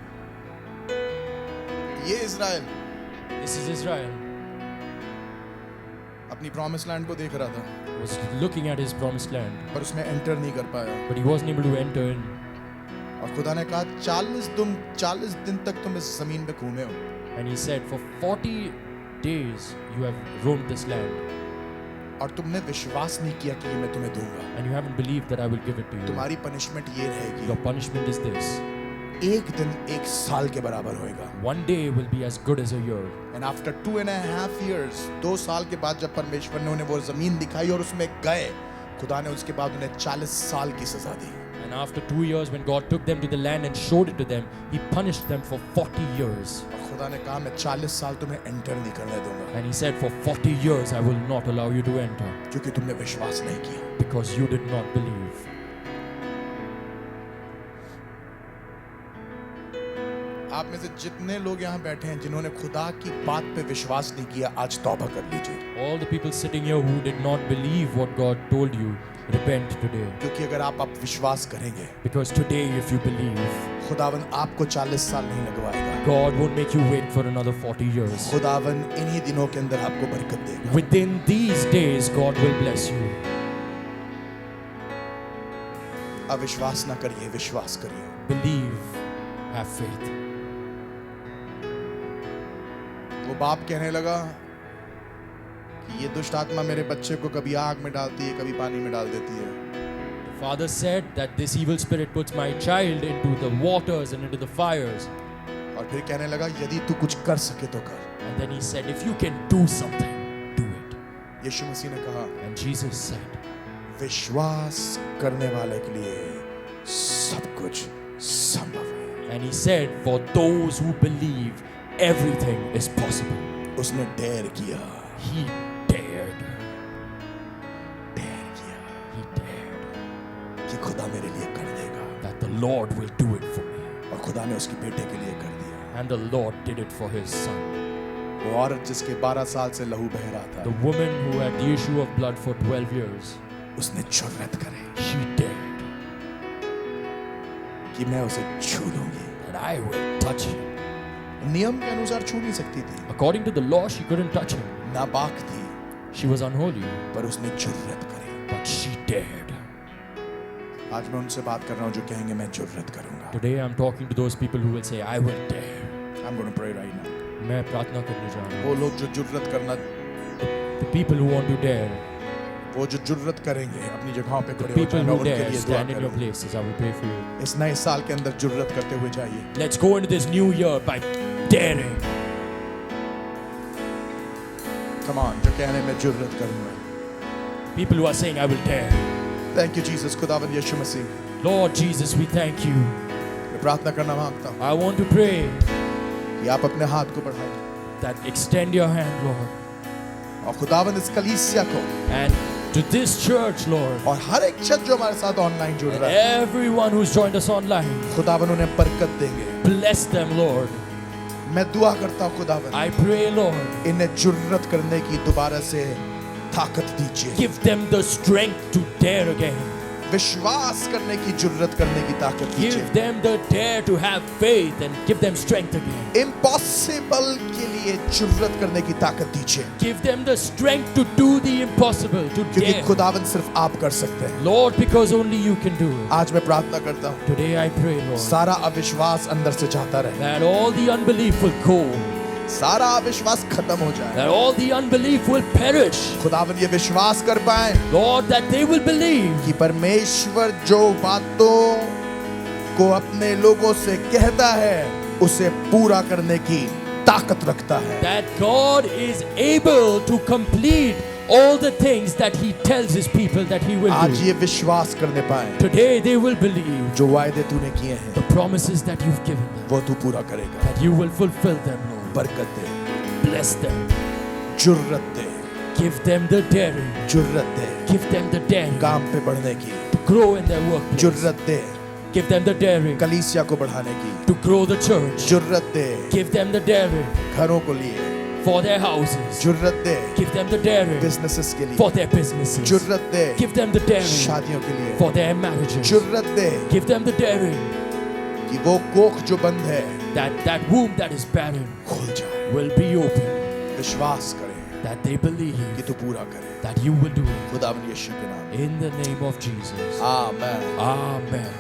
ये इज़राइल This is Israel. अपनी प्रॉमिस लैंड को देख रहा था, Was looking at his promised land, पर उसमें एंटर नहीं कर पाया. but he wasn't able to enter in. और खुदा ने कहा 40 दिन तक तुम इस जमीन में घूमे हो, And he said, for 40 days you have roamed this land, और तुमने विश्वास नहीं किया कि ये मैं तुम्हें दूंगा. and you haven't believed that I will give it to you. तुम्हारी पनिशमेंट ये रहेगी, Your punishment is this. एक दिन 1 साल के बराबर होएगा. One day will be as good as a year. And after 2.5 years, 2 साल के बाद जब परमेश्वर ने उन्हें वो जमीन दिखाई और उसमें गए, खुदा ने उसके बाद उन्हें 40 साल की सजा दी. And after 2 years, when God took them to the land and showed it to them, He punished them for 40 years. और खुदा ने कहा मैं 40 साल तुम्हें एंटर नहीं करने दूंगा, And He said, for 40 years I will not allow you to enter, क्योंकि तुमने विश्वास नहीं किया. because you did not believe. आप में से जितने लोग यहाँ बैठे हैं जिन्होंने खुदा की बात पे विश्वास नहीं किया, आज तौबा कर लीजिए. All the people sitting here who did not believe what God told you, repent today. क्योंकि अगर आप विश्वास करेंगे, Because today, if you believe, खुदावन आपको 40 साल नहीं लगवाएगा. God won't make you wait for another 40 years. खुदावन इन्हीं दिनों के अंदर आपको बरकत देगा. Within these days, God will bless you. अविश्वास ना करिए, विश्वास करिए. Believe, have faith. वो बाप कहने लगा कि ये दुष्ट आत्मा मेरे बच्चे को कभी आग में डालती है, कभी पानी में डाल देती है. The father said that this evil spirit puts my child into the waters and into the fires. और फिर कहने लगा यदि तू कुछ कर सके तो कर. And then he said, if you can do something, do it. यीशु मसीह ने कहा And Jesus said, विश्वास करने वाले के लिए सब कुछ संभव है. and he said, for those who believe, everything is possible. उसने डेयर किया, He dared. डेयर किया He dared कि खुदा मेरे लिए कर देगा. that the Lord will do it for me. और खुदा ने उसके बेटे के लिए कर दिया. And the Lord did it for his son. वो औरत जिसके 12 साल से लहू बह रहा था, The woman who had the issue of blood for 12 years, उसने जुर्रत करे she dared कि मैं उसे छू लूंगी. that I will touch him. नियम के अनुसार छू नहीं सकती थी, According to the law, she couldn't touch him. नापाक थी, She was unholy, पर उसने जुर्रत करी. but she dared. आज मैं उनसे बात कर रहा हूँ जो कहेंगे मैं जुर्रत करूंगा. Today I'm talking to those people who will say, I will dare. I'm going to pray right now. मैं प्रार्थना करने जा रहा हूँ. वो लोग जो जुर्रत करना, The people who want to dare, वो जो जुर्रत करेंगे अपनी जगहों पे the खड़े हो people जाए, मैं who उनके dare, लिए दुआ stand in your करूँ. places. I will pray for you. इस नए साल के अंदर जुर्रत करते हुए जाइए. Let's go into this new year by daring. Come on, जो कहने में जुर्रत करूंगा. People who are saying, I will dare. Thank you Jesus, खुदावंद यीशु मसीह. Lord Jesus, we thank you. मैं प्रार्थना करना मांगता हूँ I want to pray कि आप अपने हाथ को बढ़ाइए that extend your hand, Lord, और खुदावंद इस कलीसिया को and to this church, Lord, और हर एक शख्स जो हमारे साथ ऑनलाइन जुड़ and रहा है, everyone who's joined us online, खुदावंद उन्हें बरकत देंगे. bless them, Lord. मैं दुआ करता हूँ खुदावंद I pray, Lord, इन्हें जुर्रत करने की दोबारा से ताकत दीजिए. give them the strength to dare again. विश्वास करने की जुर्रत करने की ताकत Give दीजिए। them the dare to have faith and give them strength again. Impossible के लिए जुर्रत करने की ताकत दीजिए, Give them the strength to do the impossible, to क्योंकि dare. खुदावन सिर्फ आप कर सकते हैं। Lord, because only you can do it. आज मैं प्रार्थना करता हूँ Today I pray, Lord, सारा अविश्वास अंदर से जाता रहे, that all the unbelief will go, सारा अविश्वास खत्म हो जाए। that all the unbelief will perish. खुदावन ये विश्वास कर पाए Lord, that they will believe कि परमेश्वर जो बातों को अपने लोगों से कहता है उसे पूरा करने की ताकत रखता है। that God is able to complete all the things that He tells His people that He will आज do. ये विश्वास करने पाए Today they will believe जो वायदे तूने किए हैं the promises that you've given them, वो तू पूरा करेगा। that you will fulfill them, Lord. बरकत दे, Bless them. जुर्रत दे, Give them the daring. जुर्रत दे, Give them the daring काम पे बढ़ने की to grow in their workplace. जुर्रत दे, Give them the daring कलीसिया को बढ़ाने की to grow the church. जुर्रत दे, Give them the daring घरों को लिए for their houses. जुर्रत दे, Give them the daring businesses के लिए for their businesses. जुर्रत दे, Give them the daring शादियों के लिए for their marriages. जुर्रत दे Give them the daring कि वो कोख जो बंद है that womb that is barren खुल जाए। will be open. विश्वास करें That they believe कि तू पूरा करे। that you will do it. खुदावन यीशु के नाम में In the name of Jesus. आमीन। Amen.